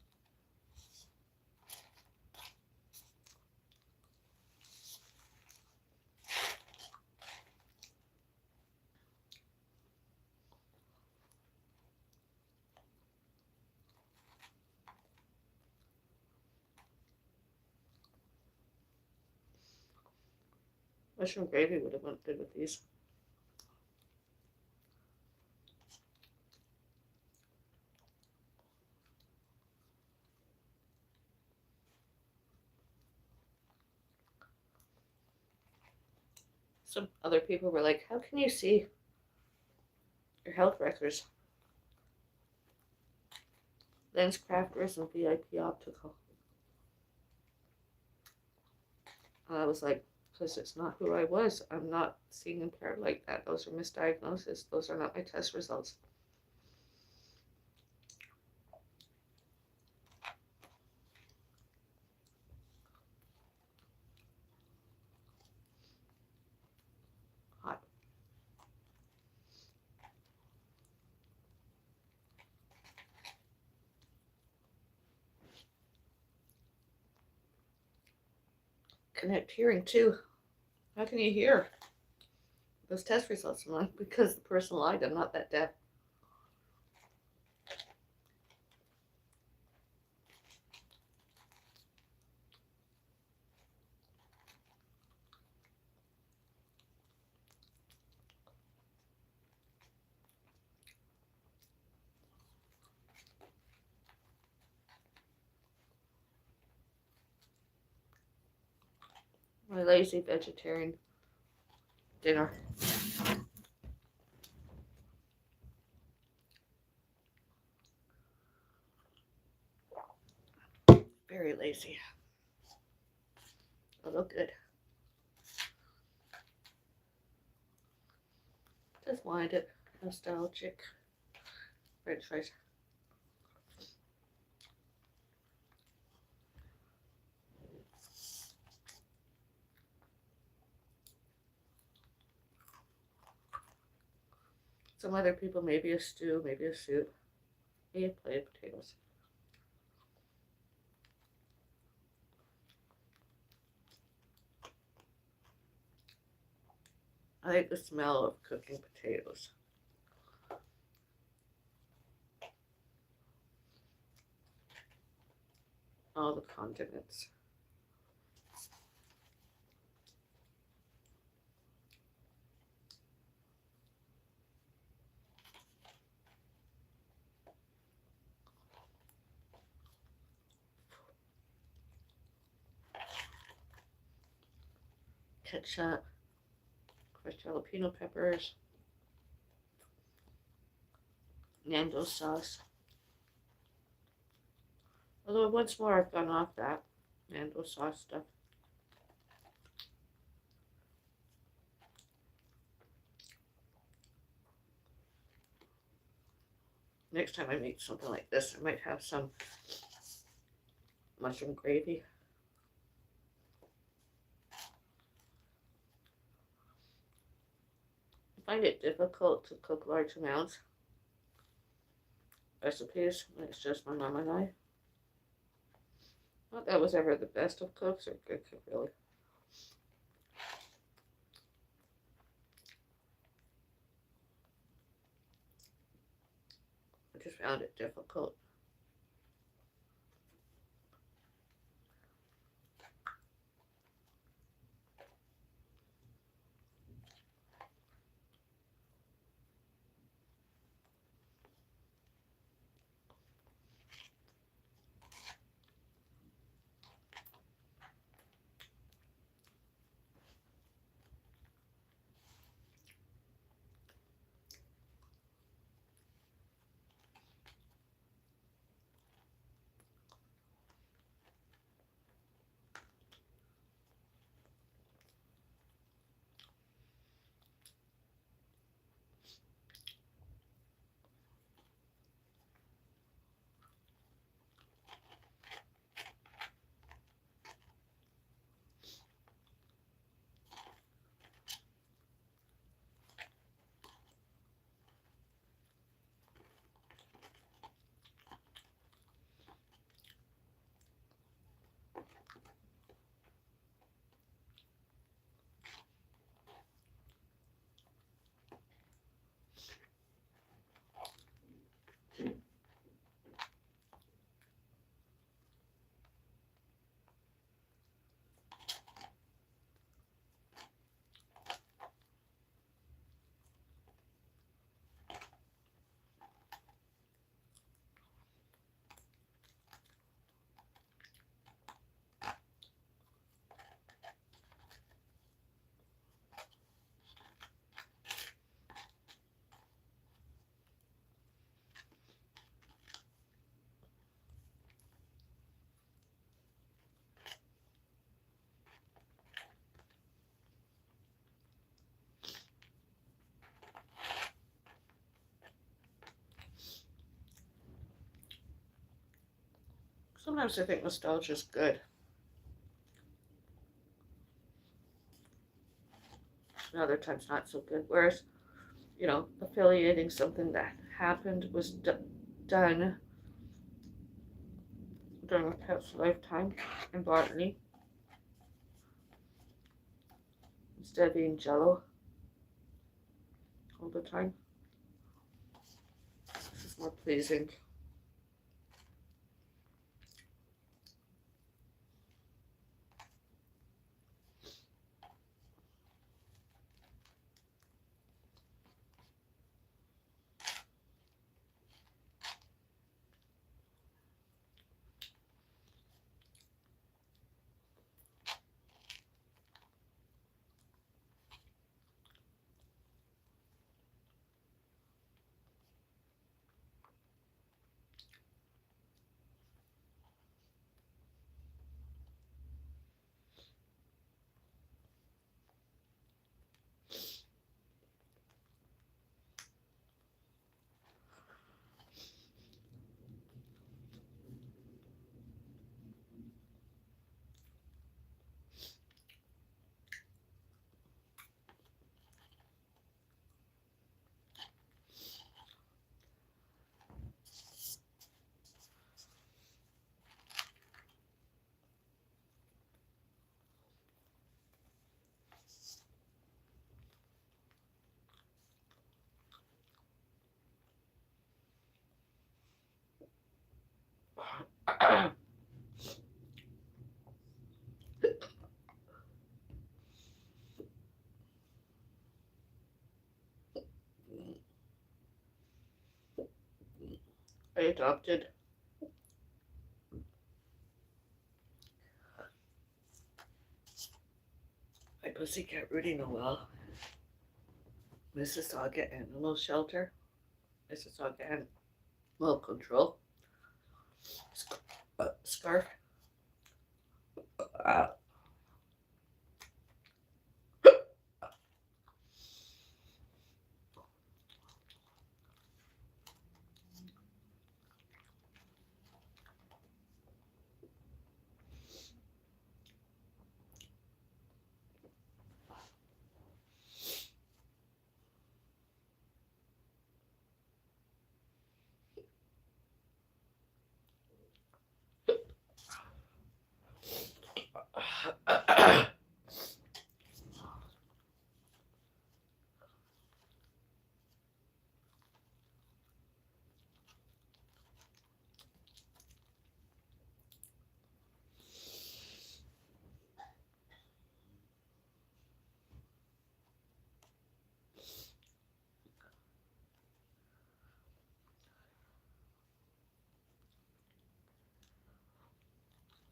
Mushroom gravy would have went good with these. Some other people were like, how can you see your health records? Lens Crafters and VIP Optical. I was like, because it's not who I was. I'm not seeing impaired like that. Those are misdiagnoses. Those are not my test results. Hot. Connect hearing too. How can you hear those test results? I'm like, because the person lied. I'm not that deaf. My lazy vegetarian dinner. Very lazy. A little good. Just wanted it nostalgic. French fries. Some other people, maybe a stew, maybe a soup, maybe a plate of potatoes. I like the smell of cooking potatoes. All the condiments. Ketchup, crushed jalapeno peppers, Nando sauce. Although once more I've gone off that Nando sauce stuff. Next time I make something like this, I might have some mushroom gravy. I find it difficult to cook large amounts. Recipes when it's just my mom and I. Not that I was ever the best of cooks or good cook, really. I just found it difficult. Sometimes I think nostalgia is good. And other times not so good. Whereas, affiliating something that happened was done during a pet's lifetime in botany instead of being jello all the time. This is more pleasing. I adopted my pussycat Rudy Noel, Mississauga Animal Shelter, Mississauga Animal Control, scarf.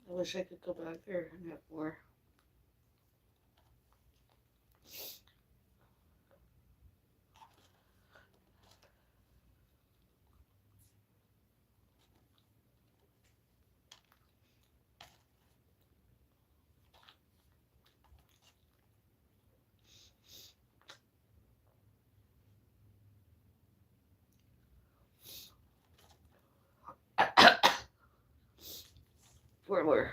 I wish I could go back there and have more. Four more.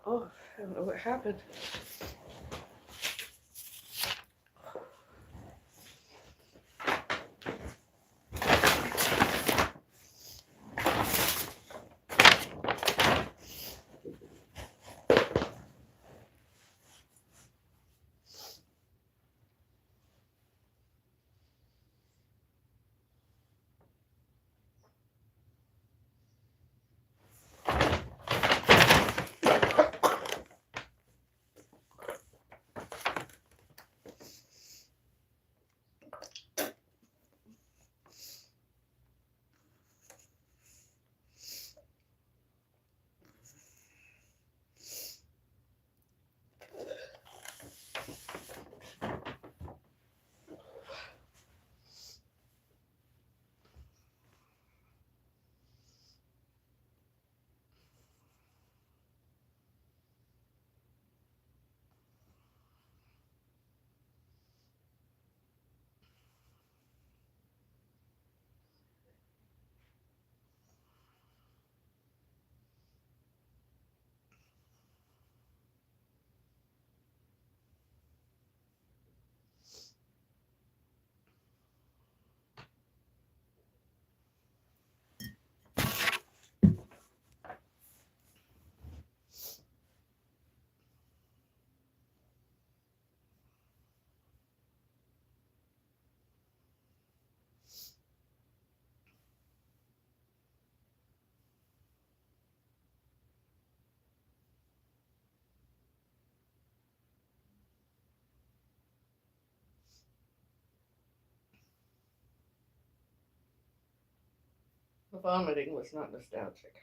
Oh, I don't know what happened. vomiting was not nostalgic.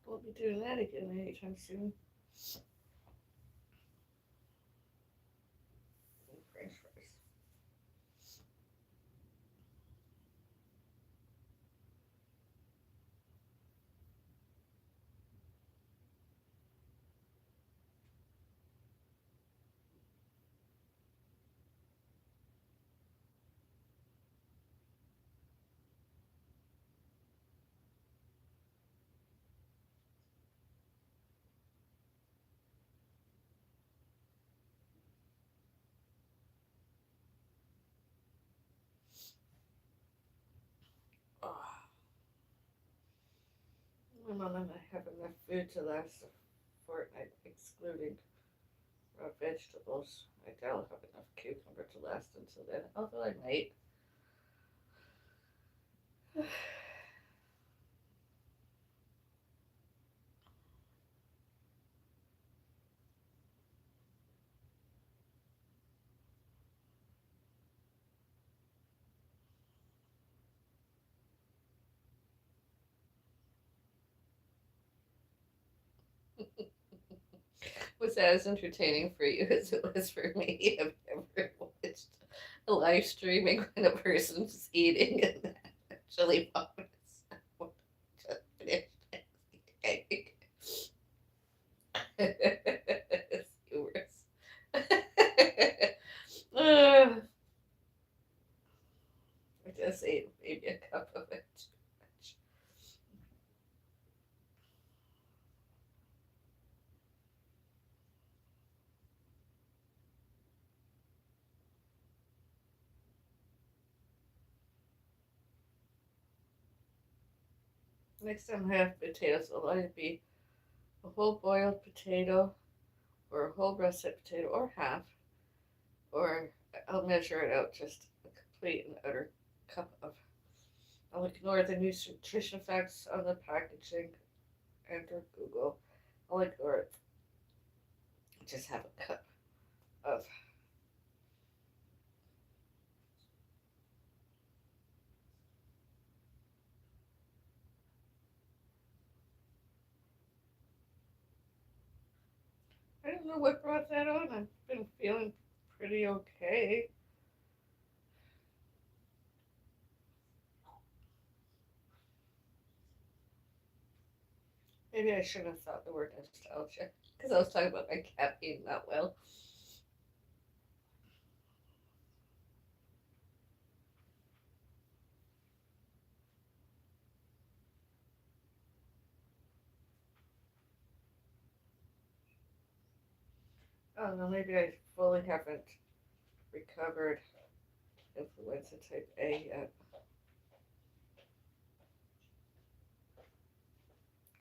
Won't be doing that again anytime soon. French fries. Oh, my mom and I have enough food to last a fortnight, excluding raw vegetables. I doubt I'll have enough cucumber to last until then, although I might. Was that as entertaining for you as it was for me? Have you ever watched a live streaming when a person's eating and actually vomits? Just finished eating. It's humorous. I just ate maybe a cup of it too much. Next time I have potatoes, it'll either be a whole boiled potato or a whole russet potato or half, or I'll measure it out, just a complete and utter cup of. I'll ignore the nutrition facts on the packaging and or Google. I'll ignore it. Just have a cup of. I don't know what brought that on. I've been feeling pretty okay. Maybe I shouldn't have thought the word nostalgia because I was talking about my cat being not well. I don't know. Maybe I fully haven't recovered influenza type A yet.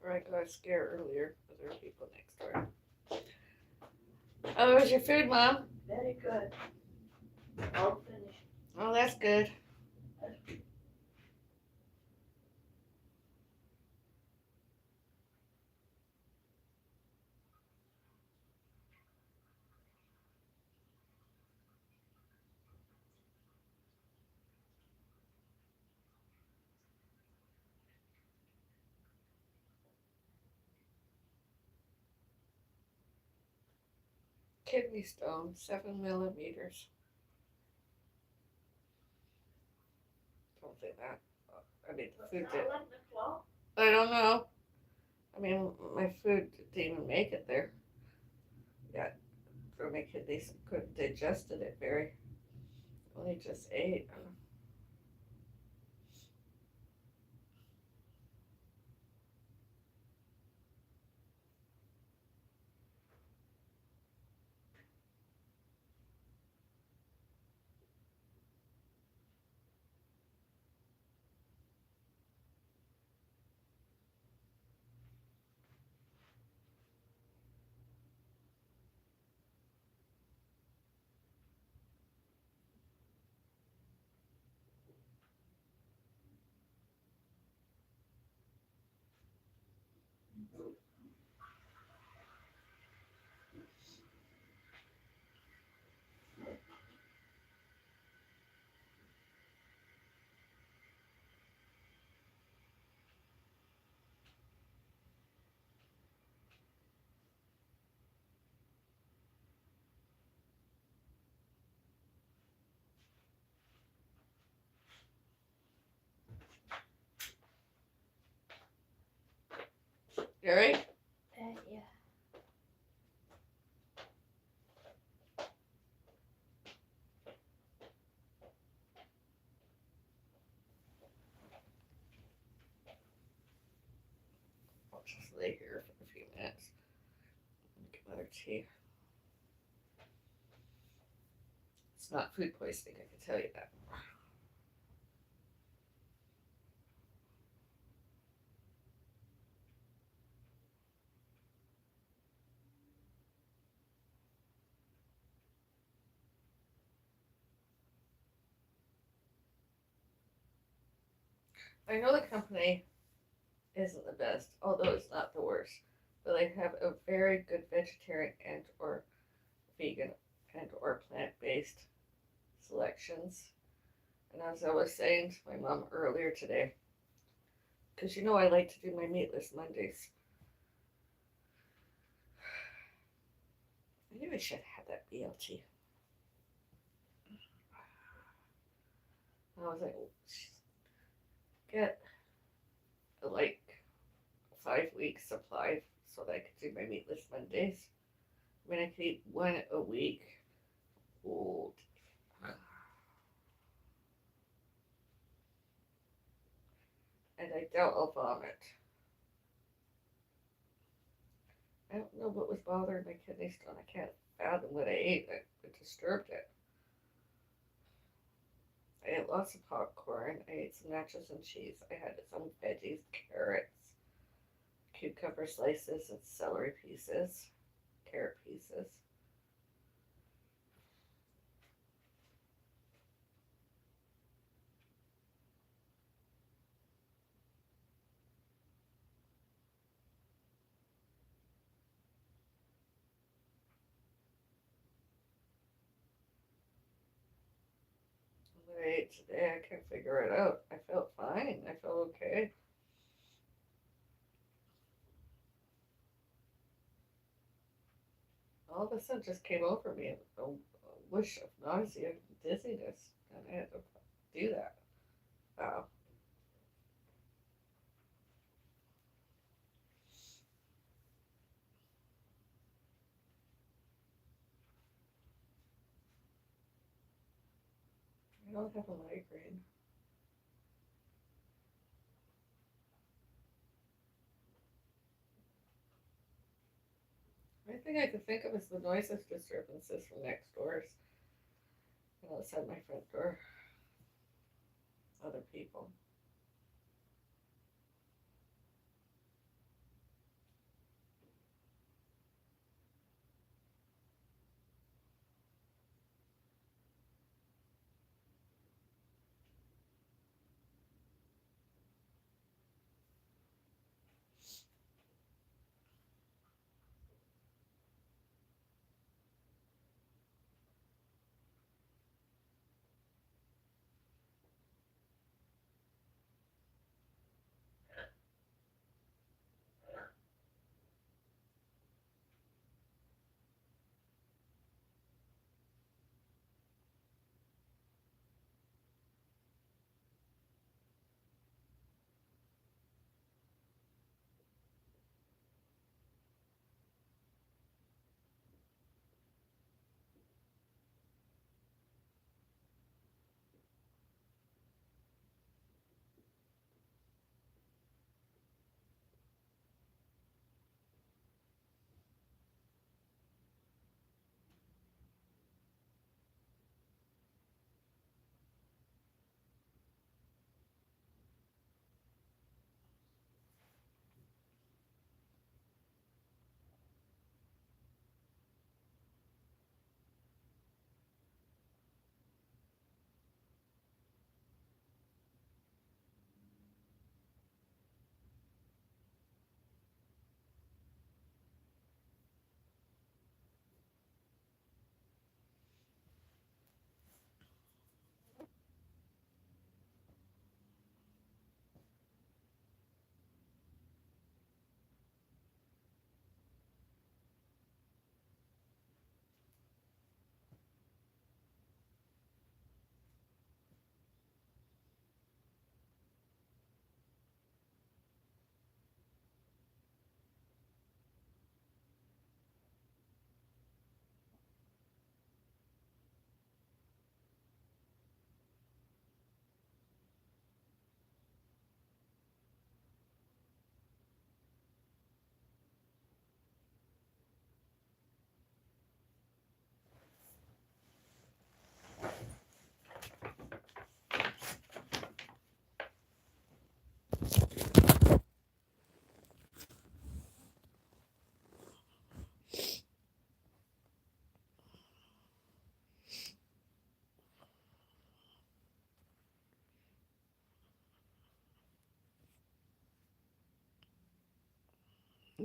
Or I got scared earlier because there were people next door. How was your food, Mom? Very good. All finished. Oh, that's good. Kidney stone, 7 millimeters. Don't think that. I mean, the food did. 11 o'clock. I don't know. I mean, my food didn't even make it there. Yeah, for my kidneys couldn't digested it very. Only just ate. You alright? Yeah. I'll just lay here for a few minutes. Get another tea. It's not food poisoning, I can tell you that. I know the company isn't the best, although it's not the worst. But they have a very good vegetarian and or vegan and or plant-based selections. And as I was saying to my mom earlier today, because you know I like to do my meatless Mondays. I knew I should have had that BLT. I was like, get like 5 week supply so that I could do my meatless Mondays. I mean, I could eat one a week. Old. And I doubt I'll vomit. I don't know what was bothering my kidney stone. I can't fathom what I ate that disturbed it. I ate lots of popcorn. I ate some nachos and cheese. I had some veggies, carrots, cucumber slices, and celery pieces, carrot pieces. day today. I can't figure it out. I felt fine. I felt okay. All of a sudden just came over me a wish of nausea and dizziness. And I had to do that. Wow. I don't have a migraine. The only thing I can think of is the noises disturbances from next doors and outside my front door. Other people.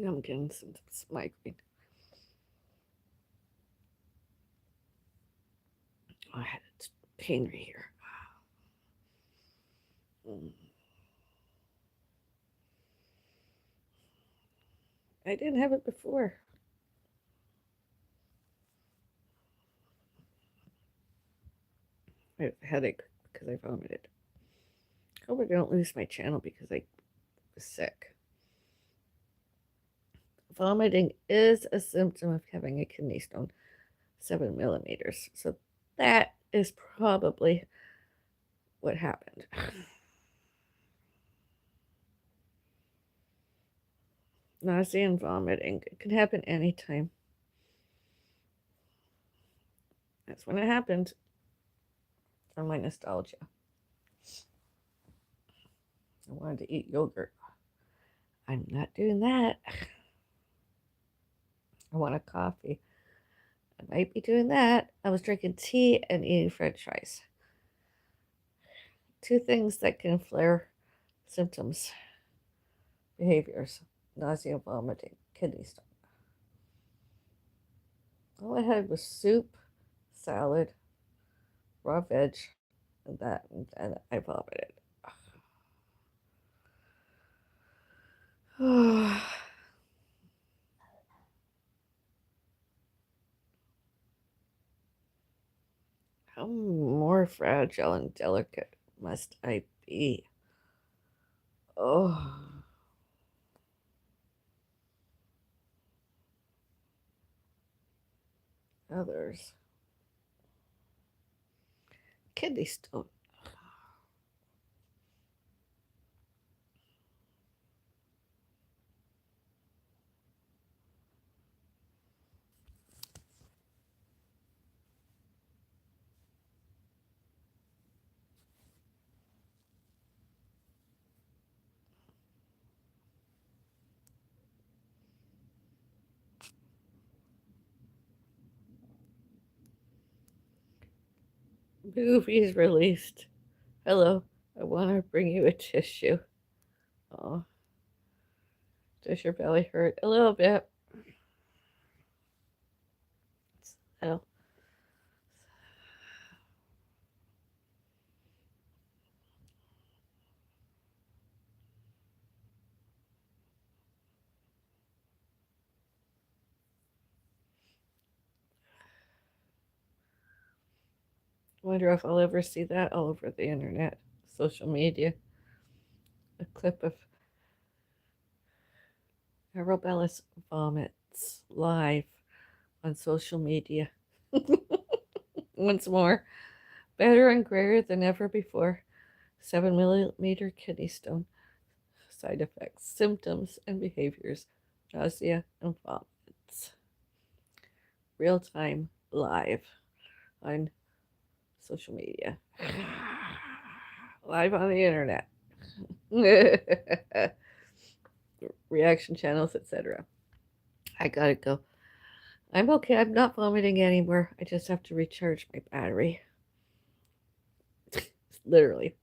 I'm getting some migraine. Oh, I had pain right here. Mm. I didn't have it before. I have a headache because I vomited. I hope I don't lose my channel because I was sick. Vomiting is a symptom of having a kidney stone, 7 millimeters. So that is probably what happened. Nausea and vomiting. It can happen anytime. That's when it happened. For my nostalgia. I wanted to eat yogurt. I'm not doing that. I want a coffee. I might be doing that. I was drinking tea and eating french fries. Two things that can flare symptoms, behaviors, nausea, vomiting, kidney stone. All I had was soup, salad, raw veg, and I vomited. How more fragile and delicate must I be? Oh, others. Kidney stone. Movies released. Hello, I want to bring you a tissue. Oh, does your belly hurt? A little bit. So, wonder if I'll ever see that all over the internet, social media. A clip of Avril Bellis vomits live on social media. Once more, better and grayer than ever before. 7 millimeter kidney stone. Side effects, symptoms, and behaviors, nausea and vomits. Real time, live on social media, live on the internet, reaction channels, etc. I gotta go. I'm okay. I'm not vomiting anymore. I just have to recharge my battery. Literally.